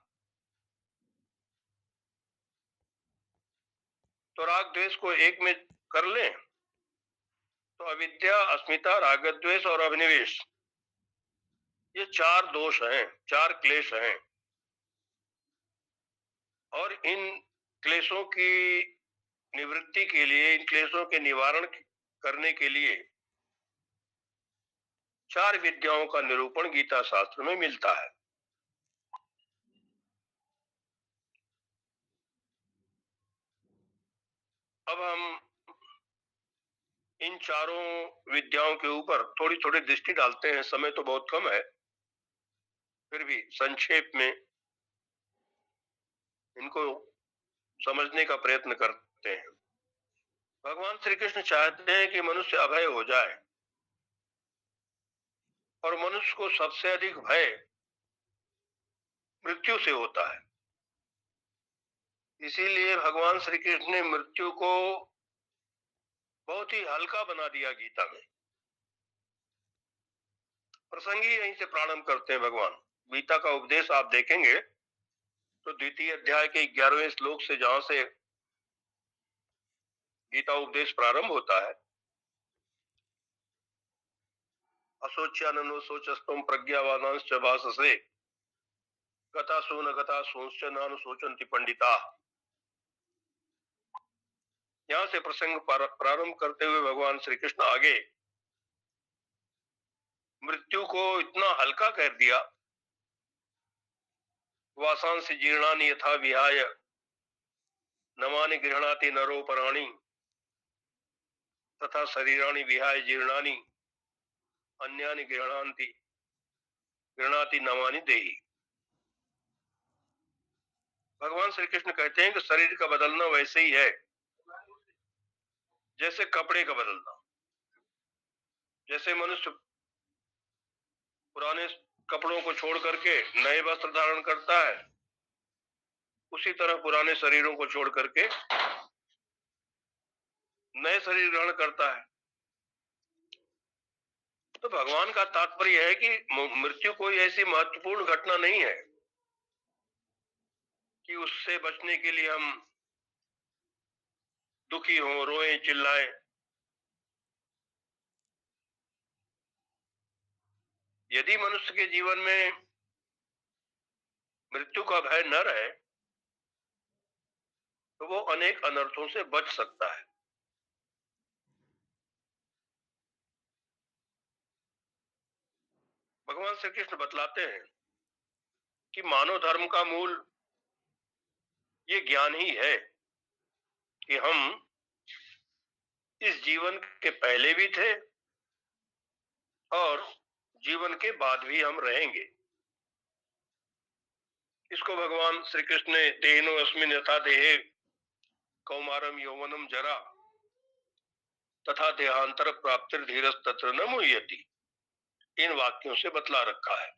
तो राग द्वेष को एक में कर लें तो अविद्या, अस्मिता, राग द्वेष और अभिनिवेश, ये 4 दोष हैं, 4 क्लेश हैं। और इन क्लेशों की निवृत्ति के लिए, इन क्लेशों के निवारण करने के लिए 4 विद्याओं का निरूपण गीता शास्त्र में मिलता है। अब हम इन चारों विद्याओं के ऊपर थोड़ी थोड़ी दृष्टि डालते हैं। समय तो बहुत कम है, फिर भी संक्षेप में इनको समझने का प्रयत्न करते हैं। भगवान श्री कृष्ण चाहते हैं कि मनुष्य अभय हो जाए, और मनुष्य को सबसे अधिक भय मृत्यु से होता है। इसीलिए भगवान श्री कृष्ण ने मृत्यु को बहुत ही हल्का बना दिया गीता में। प्रसंग ही यहीं से प्रारंभ करते हैं भगवान। गीता का उपदेश आप देखेंगे तो द्वितीय अध्याय के 11वें श्लोक से, जहां से गीता उपदेश प्रारंभ होता है, असोच्याननो सोचस्तम प्रज्ञावानांश्च भाससे गतासो न गतासोंश्च नानु सोचन्ति पंडिता। यहां से प्रसंग प्रारंभ करते हुए भगवान श्री कृष्ण आगे मृत्यु को इतना हल्का कर दिया। वासांसि जीर्णानि यथा विहाय नमानि गृह्णाति नरो पराणि तथा शरीराणि विहाय जीर्णानि अन्यानि गृह्णाति नमानि देहि। भगवान श्री कृष्ण कहते हैं कि शरीर का बदलना वैसे ही है जैसे कपड़े का बदलना। जैसे मनुष्य पुराने कपड़ों को छोड़ करके नए वस्त्र धारण करता है, उसी तरह पुराने शरीरों को छोड़ करके नए शरीर ग्रहण करता है। तो भगवान का तात्पर्य है कि मृत्यु कोई ऐसी महत्वपूर्ण घटना नहीं है कि उससे बचने के लिए हम दुखी हों, रोएं, चिल्लाएं। यदि मनुष्य के जीवन में मृत्यु का भय न रहे तो वो अनेक अनर्थों से बच सकता है। भगवान श्री कृष्ण बतलाते हैं कि मानव धर्म का मूल ये ज्ञान ही है कि हम इस जीवन के पहले भी थे और जीवन के बाद भी हम रहेंगे। इसको भगवान श्री कृष्ण ने देहिनो अस्मिन् यथा देहे कौमारम यौवनम जरा तथा देहांतर प्राप्तिर धीरस् तत्र न मुह्यति, इन वाक्यों से बतला रखा है।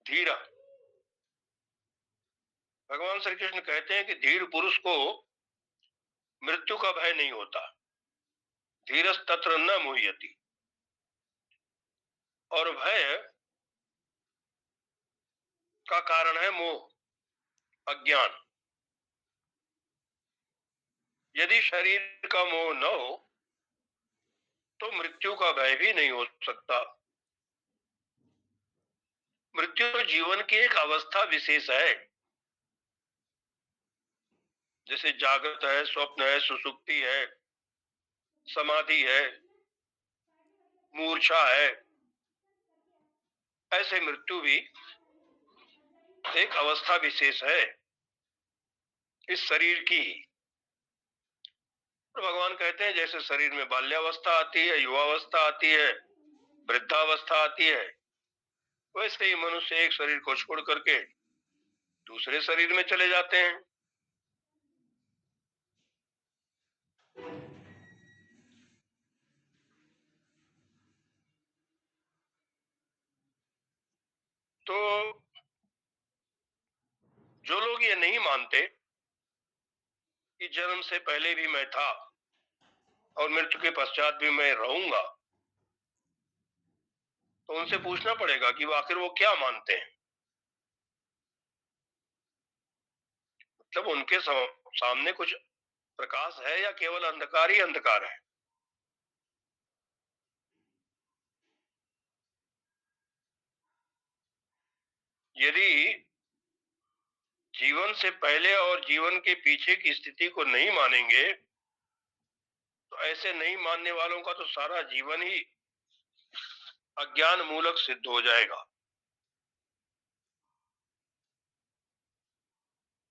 धीरा, भगवान श्री कृष्ण कहते हैं कि धीर पुरुष को मृत्यु का भय नहीं होता। धीरस् तत्र न मुह्यति, और भय का कारण है मोह, अज्ञान। यदि शरीर का मोह न हो तो मृत्यु का भय भी नहीं हो सकता। मृत्यु तो जीवन की एक अवस्था विशेष है। जैसे जागृत है, स्वप्न है, सुसुप्ति है, समाधि है, मूर्छा है, ऐसे मृत्यु भी एक अवस्था विशेष है इस शरीर की। तो भगवान कहते हैं जैसे शरीर में बाल्यावस्था आती है, युवावस्था आती है, वृद्धावस्था आती है, वैसे ही मनुष्य एक शरीर को छोड़ करके दूसरे शरीर में चले जाते हैं। तो जो लोग ये नहीं मानते कि जन्म से पहले भी मैं था और मृत्यु के पश्चात भी मैं रहूंगा, तो उनसे पूछना पड़ेगा कि आखिर वो क्या मानते हैं। मतलब उनके सामने कुछ प्रकाश है या केवल अंधकार ही अंधकार है। यदि जीवन से पहले और जीवन के पीछे की स्थिति को नहीं मानेंगे, तो ऐसे नहीं मानने वालों का तो सारा जीवन ही अज्ञान मूलक सिद्ध हो जाएगा।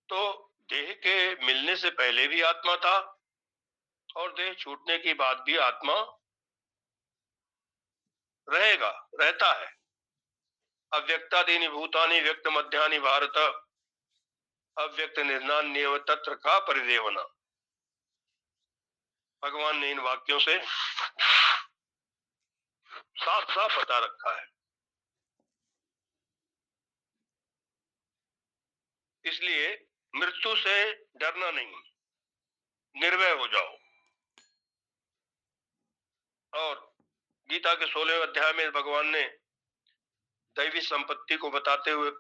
तो देह के मिलने से पहले भी आत्मा था और देह छूटने के बाद भी आत्मा रहेगा, रहता है। अव्यक्तादीनि भूतानि व्यक्त मध्यानि भारत अव्यक्त निर्नान्येव तत्र का परिदेवना। भगवान ने इन वाक्यों से साफ साफ बता रखा है। इसलिए मृत्यु से डरना नहीं, निर्भय हो जाओ। और गीता के 16वें अध्याय में भगवान ने दैवी संपत्ति को बताते हुए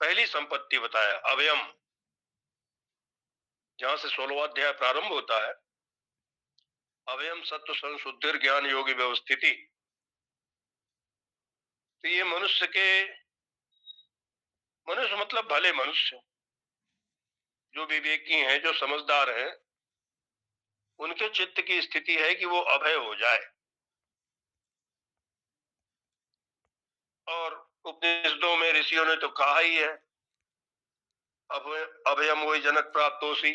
पहली संपत्ति बताया, अभयम। जहां से 16वां अध्याय प्रारंभ होता है, अभयम सत्व संशुद्धि ज्ञान योगी व्यवस्थिति। तो ये मनुष्य मतलब भले मनुष्य, जो विवेकी हैं, जो समझदार हैं, उनके चित्त की स्थिति है कि वो अभय हो जाए। और उपनिषदों में ऋषियों ने तो कहा ही है, अभयम वही जनक प्राप्तोसी,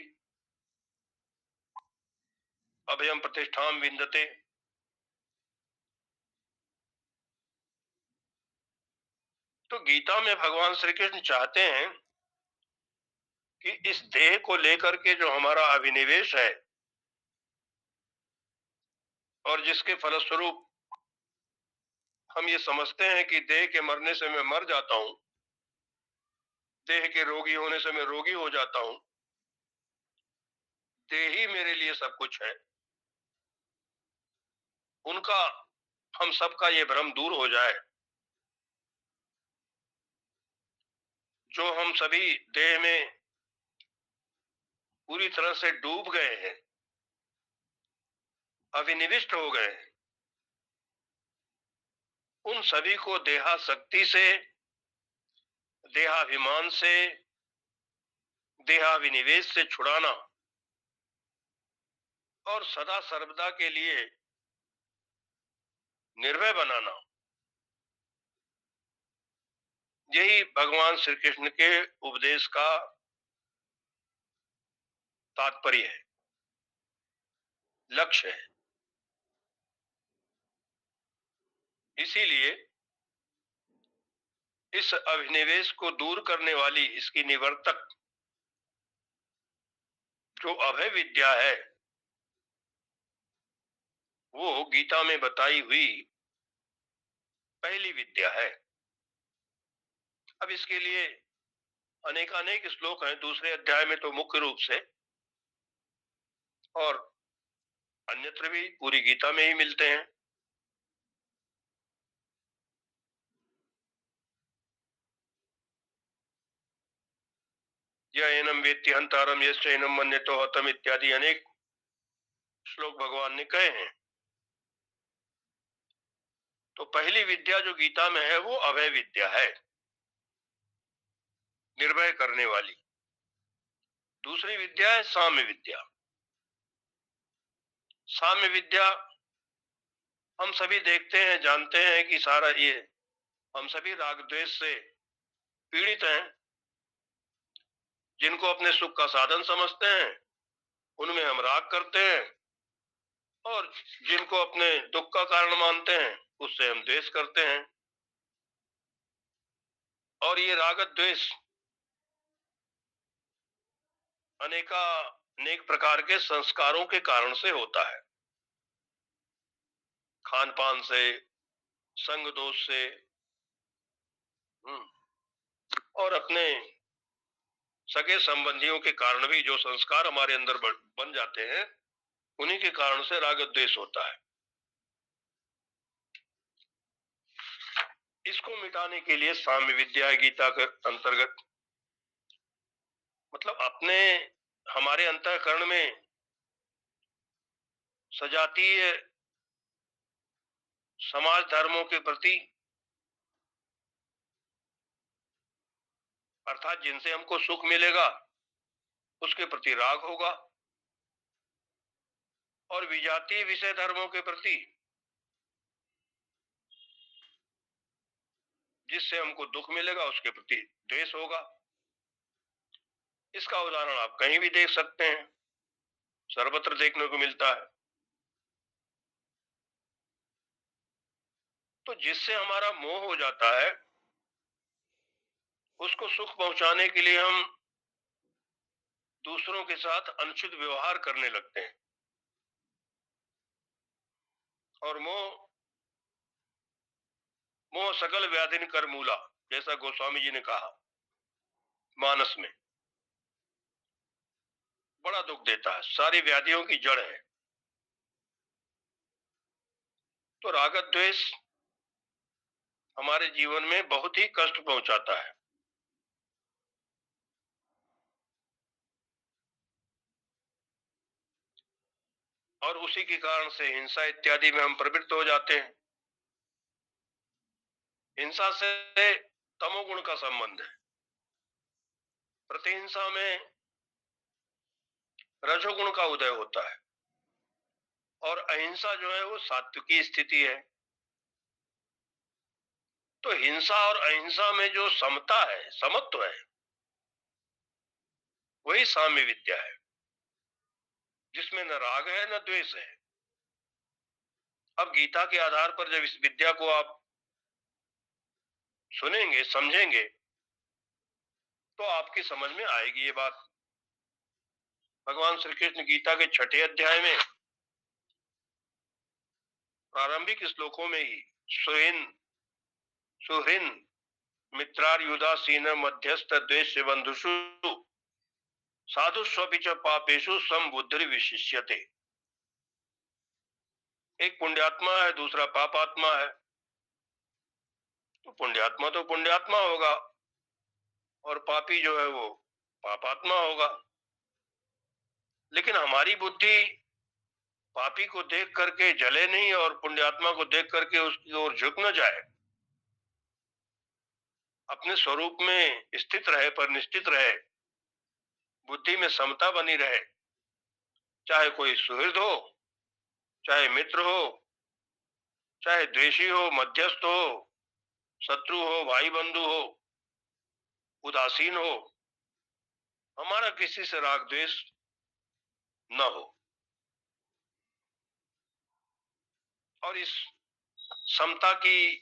अभयम प्रतिष्ठाम विंदते। तो गीता में भगवान श्री कृष्ण चाहते हैं कि इस देह को लेकर के जो हमारा अभिनिवेश है और जिसके फलस्वरूप हम ये समझते हैं कि देह के मरने से मैं मर जाता हूं, देह के रोगी होने से मैं रोगी हो जाता हूं, देह ही मेरे लिए सब कुछ है, उनका हम सबका ये भ्रम दूर हो जाए। जो हम सभी देह में पूरी तरह से डूब गए हैं, अभिनिविष्ट हो गए हैं, उन सभी को देहाशक्ति से, देहाभिमान से, देहाविनिवेश से छुड़ाना और सदा सर्वदा के लिए निर्भय बनाना, यही भगवान श्री कृष्ण के उपदेश का तात्पर्य है, लक्ष्य है। इसीलिए इस अभिनिवेश को दूर करने वाली, इसकी निवर्तक जो अभय विद्या है, वो गीता में बताई हुई पहली विद्या है। अब इसके लिए अनेकानेक श्लोक हैं, दूसरे अध्याय में तो मुख्य रूप से, और अन्यत्र भी पूरी गीता में ही मिलते हैं। यह एनम वेत्ति हंतारम यश्चैनम मन्यतो हतम इत्यादि अनेक श्लोक भगवान ने कहे हैं। तो पहली विद्या जो गीता में है वो अभय विद्या है, निर्भय करने वाली। दूसरी विद्या है साम्य विद्या। साम्य विद्या हम सभी देखते हैं, जानते हैं कि सारा ये हम सभी राग द्वेष से पीड़ित हैं। जिनको अपने सुख का साधन समझते हैं उनमें हम राग करते हैं, और जिनको अपने दुख का कारण मानते हैं उससे हम द्वेष करते हैं। और ये राग द्वेष अनेक प्रकार के संस्कारों के कारण से होता है। खान पान से, संग दोष से, और अपने सगे संबंधियों के कारण भी जो संस्कार हमारे अंदर बन जाते हैं, उन्हीं के कारण से राग द्वेष होता है। इसको मिटाने के लिए साम्य विद्या गीता के अंतर्गत, मतलब अपने हमारे अंतःकरण में सजातीय समाज धर्मों के प्रति, अर्थात जिनसे हमको सुख मिलेगा उसके प्रति राग होगा, और विजातीय विषय धर्मों के प्रति जिससे हमको दुख मिलेगा उसके प्रति द्वेष होगा। इसका उदाहरण आप कहीं भी देख सकते हैं, सर्वत्र देखने को मिलता है। तो जिससे हमारा मोह हो जाता है, उसको सुख पहुंचाने के लिए हम दूसरों के साथ अनुचित व्यवहार करने लगते हैं। और मोह सकल व्याधिन कर मूला, जैसा गोस्वामी जी ने कहा मानस में, बड़ा दुख देता है, सारी व्याधियों की जड़ है। तो राग द्वेष हमारे जीवन में बहुत ही कष्ट पहुंचाता है। और उसी के कारण से हिंसा इत्यादि में हम प्रवृत्त हो जाते हैं। हिंसा से तमोगुण का संबंध है, प्रतिहिंसा में रजोगुण का उदय होता है, और अहिंसा जो है वो सात्विकी स्थिति है। तो हिंसा और अहिंसा में जो समता है, समत्व है, वही साम्य विद्या है, जिसमें न राग है न द्वेष है। अब गीता के आधार पर जब इस विद्या को आप सुनेंगे, समझेंगे, तो आपकी समझ में आएगी ये बात। भगवान श्री कृष्ण गीता के 6ठे अध्याय में प्रारंभिक श्लोकों में ही सुहृन मित्रार्युदासीन मध्यस्थ द्वेष बंधुषु साधुष्वपि च पापेषु समबुद्धि विशिष्यते। एक पुण्यात्मा है, दूसरा पापात्मा है। तो पुण्यात्मा होगा, और पापी जो है वो पापात्मा होगा। लेकिन हमारी बुद्धि पापी को देख करके जले नहीं, और पुण्यात्मा को देख करके उसकी ओर झुक न जाए, अपने स्वरूप में स्थित रहे, पर निश्चित रहे, बुद्धि में समता बनी रहे। चाहे कोई सुहृद हो, चाहे मित्र हो, चाहे द्वेषी हो, मध्यस्थ हो, शत्रु हो, भाई बंधु हो, उदासीन हो, हमारा किसी से राग द्वेष न हो। और इस समता की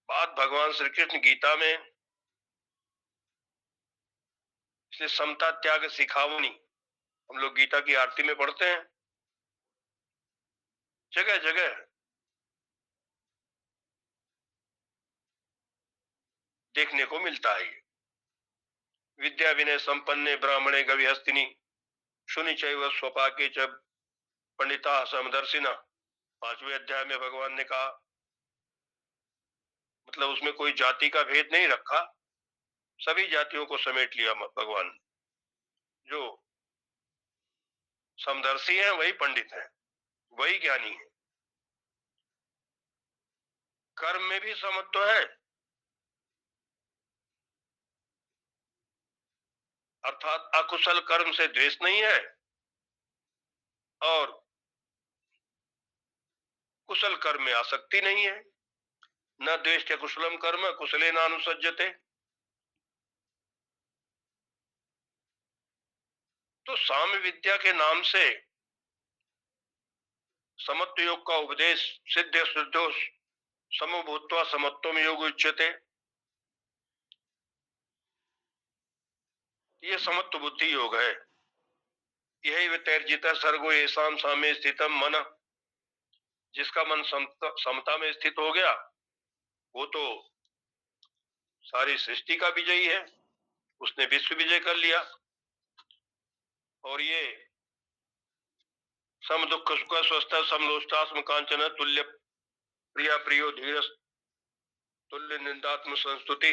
बात भगवान श्री कृष्ण गीता में, इसलिए समता त्याग सिखावनी हम लोग गीता की आरती में पढ़ते हैं। जगह जगह देखने को मिलता है। विद्या विनय संपन्ने ब्राह्मणे गविहस्तिनी शुनि चैव स्वपाके च पंडिता समदर्शिना। 5वें अध्याय में भगवान ने कहा, मतलब उसमें कोई जाति का भेद नहीं रखा, सभी जातियों को समेट लिया भगवान। जो समदर्शी हैं वही पंडित हैं, वही ज्ञानी है। कर्म में भी समत्व है, अर्थात अकुशल कर्म से द्वेष नहीं है, और कुशल कर्म में आसक्ति नहीं है। न द्वेष्ट कुशलम कर्म कुशले नानुसज्जते। तो साम्य विद्या के नाम से समत्व योग का उपदेश, सिद्ध शुद्धो समभूत्वा समत्वम योग उच्यते। ये समत्व बुद्धि योग है। यही वितर्जित सर्गो येषाम साम्ये स्थितम मन। जिसका मन समता में स्थित हो गया, वो तो सारी सृष्टि का विजयी है, उसने विश्व विजय कर लिया। और ये सम दुख सुख स्वस्थ समलोष्टास्म कांचन तुल्य प्रिया प्रियो धीरस तुल्य निंदात्म संस्तुति,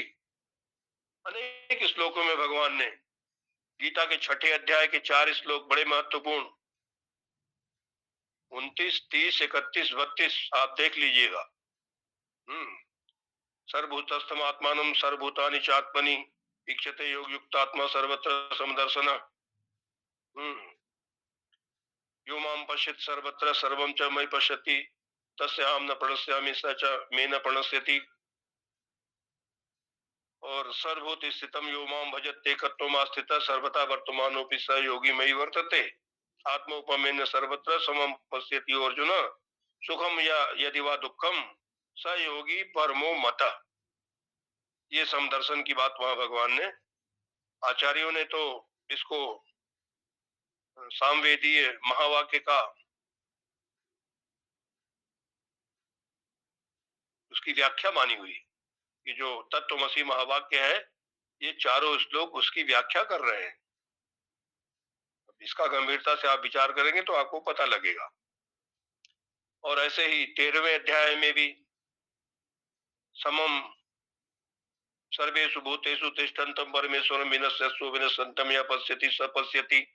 अनेक श्लोकों में भगवान ने गीता के 6 अध्याय के 4 श्लोक बड़े महत्वपूर्ण, 29, 30, 31, 32 आप देख लीजिएगा। सर्वभूतस्थम आत्मानम सर्वभूतानि चात्मनि इक्षते योग युक्त आत्मा सर्वत्र समदर्शन। यो माम पश्यति सर्वत्र सर्वं च मयि पश्यति तस्याहं न प्रणश्यामि स च मे न प्रणश्यति। और सर्वभूत स्थितम यो माम भजते एकत्वमास्थितः सर्वथा वर्तमानोऽपि स योगी मयि वर्तते आत्मोपमेन सर्वत्र समं पश्यति अर्जुन सुखम या यदि वा दुखम स योगी परमो मतः। ये समदर्शन की बात वहां भगवान ने, आचार्यों ने तो इसको सामवेदीय महावाक्य का उसकी व्याख्या मानी हुई कि जो तत्वमसी महावाक्य है ये चारों श्लोक उसकी व्याख्या कर रहे हैं। इसका गंभीरता से आप विचार करेंगे तो आपको पता लगेगा। और ऐसे ही 13वें अध्याय में भी समम सर्वेषु भूतेषु तिष्ठन्तं परमेश्वरं विनश्यत्सु विनश्यन्तं यः पश्यति स पश्यति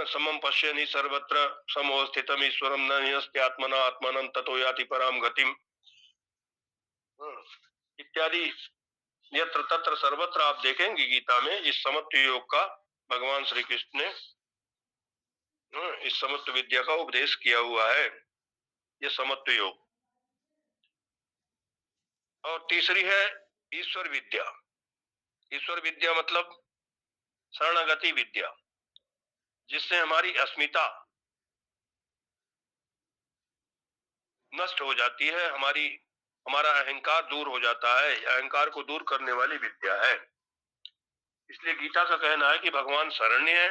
समं पश्यन्हि सर्वत्र समवस्थितम् ईश्वरं न हीनस्ति आत्मना आत्मानं ततो याति परां गतिम् इत्यादि यत्र तत्र सर्वत्र आप देखेंगे गीता में इस समत्व योग का भगवान श्री कृष्ण ने इस समत्व विद्या का उपदेश किया हुआ है, ये समत्व योग। और तीसरी है ईश्वर विद्या। ईश्वर विद्या मतलब शरणागति विद्या, जिससे हमारी अस्मिता नष्ट हो जाती है, हमारा अहंकार दूर हो जाता है। अहंकार को दूर करने वाली विद्या है। इसलिए गीता का कहना है कि भगवान शरण्य है।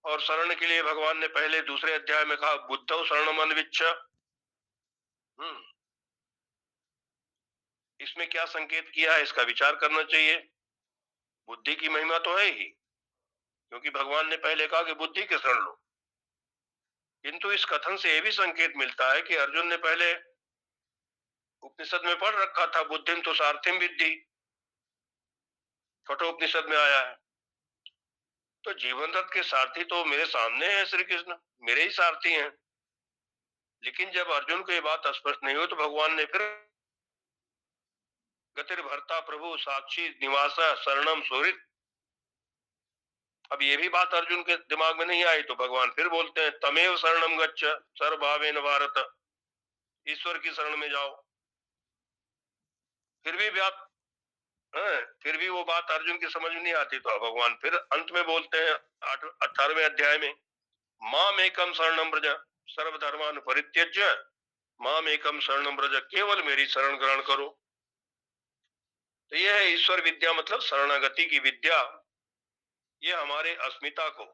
और शरण के लिए भगवान ने पहले दूसरे अध्याय में कहा बुद्धौ शरणम अन्विच्छ। इसमें क्या संकेत किया है इसका विचार करना चाहिए। बुद्धि की महिमा तो है ही, क्योंकि भगवान ने पहले कहा कि बुद्धि के शरण लो, किंतु इस कथन से यह भी संकेत मिलता है कि अर्जुन ने पहले उपनिषद में पढ़ रखा था बुद्धिम तो सारथिम विद्धि, कठोपनिषद में आया है। तो जीवन रथ के सारथी तो मेरे सामने है श्री कृष्ण, मेरे ही सारथी हैं। लेकिन जब अर्जुन को ये बात स्पष्ट नहीं हुई तो भगवान ने फिर गतिर भरता प्रभु साक्षी निवास शरणम सुहृत। अब ये भी बात अर्जुन के दिमाग में नहीं आई तो भगवान फिर बोलते हैं तमेव शरणम गच्छ सर्वभावेन भारत, ईश्वर की शरण में जाओ। फिर भी वो बात अर्जुन की समझ में नहीं आती तो भगवान फिर अंत में बोलते हैं 18वें अध्याय में माम एकम शरणम ब्रज सर्वधर्मान परित्यज्य माम एकम शरणम ब्रज, केवल मेरी शरण ग्रहण करो। तो यह है ईश्वर विद्या, मतलब शरणागति की विद्या। ये हमारे अस्मिता को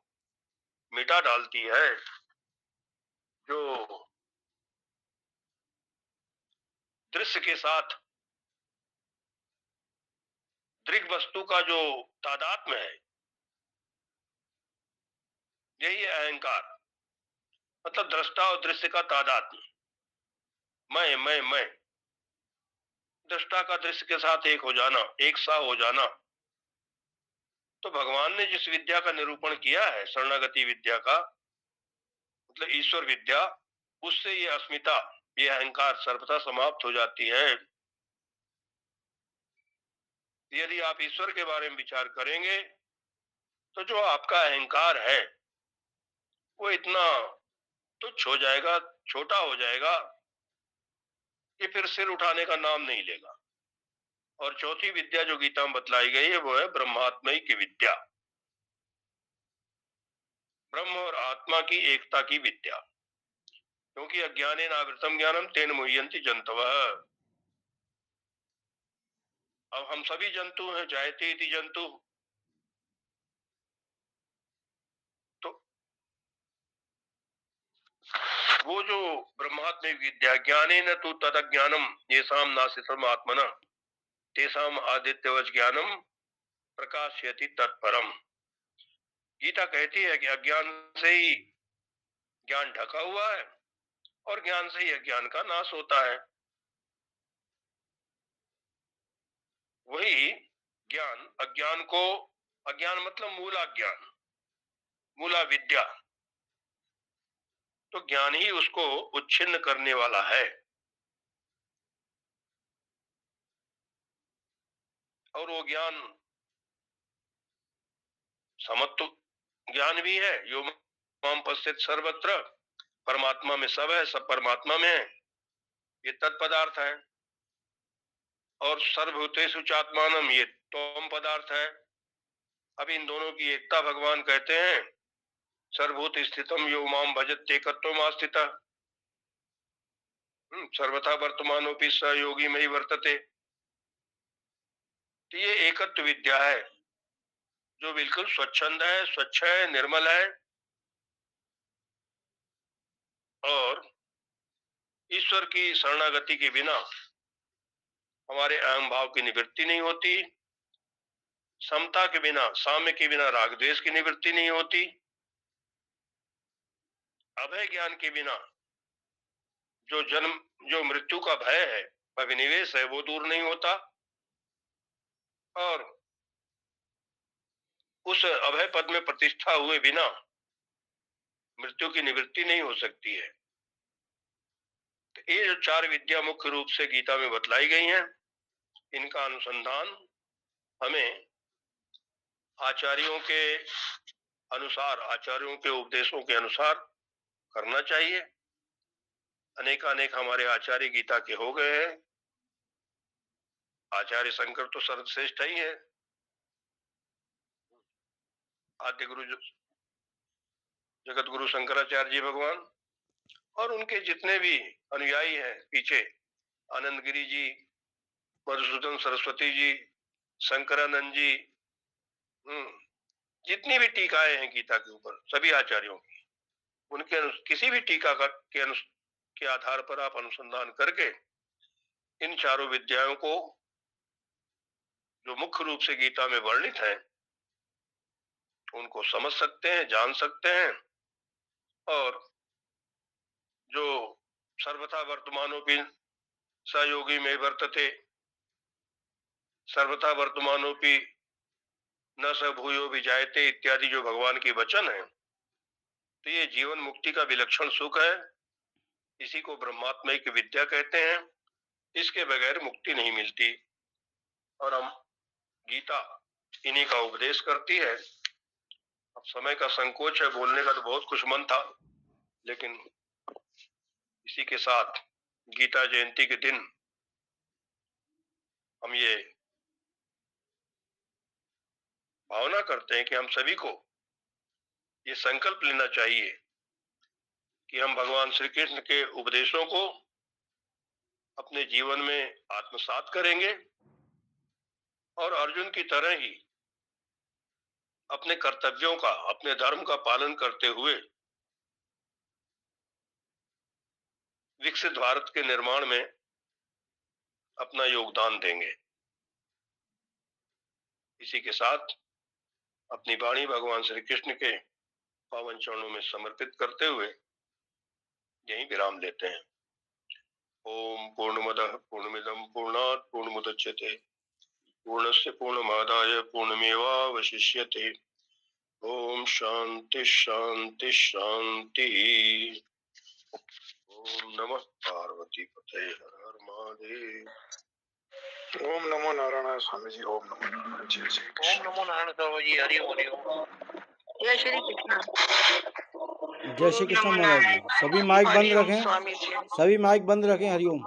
मिटा डालती है। जो दृश्य के साथ दृग वस्तु का जो तादात्म्य है, यही है अहंकार, मतलब दृष्टा और दृश्य का तादात्म्य। मैं दृष्टा का दृश्य के साथ एक हो जाना, एक सा हो जाना। तो भगवान ने जिस विद्या का निरूपण किया है शरणागति विद्या का, मतलब ईश्वर विद्या, उससे ये अस्मिता, ये अहंकार सर्वथा समाप्त हो जाती है। यदि आप ईश्वर के बारे में विचार करेंगे तो जो आपका अहंकार है वो इतना तुच्छ हो जाएगा, छोटा हो जाएगा कि फिर सिर उठाने का नाम नहीं लेगा। और चौथी विद्या जो गीता में बतलाई गई है वो है ब्रह्मात्मय की विद्या, ब्रह्म और आत्मा की एकता की विद्या। क्योंकि अज्ञानेन आवृतम ज्ञानम तेन मुह्यन्ति जन्तवः। अब हम सभी जंतु हैं, जायते इति जंतु। तो वो जो ब्रह्मात्म विद्या ज्ञानेन तु तदज्ञानम येषाम नासितम आत्मना तेषाम आदित्यवच ज्ञानम प्रकाशयति तत्परम। गीता कहती है कि अज्ञान से ही ज्ञान ढका हुआ है और ज्ञान से ही अज्ञान का नाश होता है। वही ज्ञान अज्ञान को, अज्ञान मतलब मूला ज्ञान, मूला विद्या, तो ज्ञान ही उसको उच्छिन्न करने वाला है। और वो ज्ञान समत्व ज्ञान भी है। यो माम पश्येत् सर्वत्र, परमात्मा में सब है, सब परमात्मा में है, ये तत्पदार्थ है। और सर्वभूतेषु चात्मानम, ये तोम पदार्थ है। अब इन दोनों की एकता भगवान कहते हैं, सर्वभूत स्थितम यो माम भजत एकत्वमास्थितः सर्वथा वर्तमानोपि स योगी मयि वर्तते। तो ये एकत्व विद्या है जो बिल्कुल स्वच्छंद है, स्वच्छ है, निर्मल है और ईश्वर की शरणागति के बिना हमारे अहम भाव की निवृत्ति नहीं होती, समता के बिना, साम्य के बिना राग द्वेष की निवृत्ति नहीं होती, अभय ज्ञान के बिना जो मृत्यु का भय है, अभिनिवेश है, वो दूर नहीं होता और उस अभय पद में प्रतिष्ठा हुए बिना मृत्यु की निवृत्ति नहीं हो सकती है। तो ये जो चार विद्या मुख्य रूप से गीता में बतलाई गई हैं, इनका अनुसंधान हमें आचार्यों के अनुसार, आचार्यों के उपदेशों के अनुसार करना चाहिए। अनेकानेक हमारे आचार्य गीता के हो गए हैं। आचार्य शंकर तो सर्वश्रेष्ठ ही है, आद्य गुरु जगत गुरु शंकराचार्य जी भगवान, और उनके जितने भी अनुयायी हैं पीछे, आनंद गिरी जी, मधुसूदन सरस्वती जी, शंकरानंद जी, जितनी भी टीकाएं हैं गीता के ऊपर सभी आचार्यों की, उनके किसी भी टीका के आधार पर आप अनुसंधान करके इन चारों विद्याओं को जो मुख्य रूप से गीता में वर्णित है उनको समझ सकते हैं, जान सकते हैं। और जो सर्वथा वर्तमानोपि सहयोगी में वर्तते, सर्वथा वर्तमानोपि न स भूयो विजायते इत्यादि जो भगवान की वचन है, तो ये जीवन मुक्ति का विलक्षण सुख है। इसी को ब्रह्मात्मय की विद्या कहते हैं। इसके बगैर मुक्ति नहीं मिलती और हम गीता इन्हीं का उपदेश करती है। अब समय का संकोच है, बोलने का तो बहुत कुछ मन था, लेकिन इसी के साथ गीता जयंती के दिन हम ये भावना करते हैं कि हम सभी को ये संकल्प लेना चाहिए कि हम भगवान श्री कृष्ण के उपदेशों को अपने जीवन में आत्मसात करेंगे और अर्जुन की तरह ही अपने कर्तव्यों का, अपने धर्म का पालन करते हुए विकसित भारत के निर्माण में अपना योगदान देंगे। इसी के साथ अपनी वाणी भगवान श्री कृष्ण के पावन चरणों में समर्पित करते हुए यहीं विराम लेते हैं। ओम पूर्णमदः पूर्णमिदं पूर्णात् पूर्णमुदच्यते पूर्णस्य पूर्णमादाय पूर्णमेवावशिष्यते। ओम शांति शांति शांति। ओम नमः पार्वती पते हर हर महादेव। ओम नमो नारायण स्वामी जी, ओम नमो नारायण जी, जय ओम नमो नारायण स्वामी जी, हरि ओम हरि ओम। जय श्री कृष्ण। जय श्री कृष्ण महाराज जी। सभी माइक बंद रखें, सभी माइक बंद रखें। हरिओम।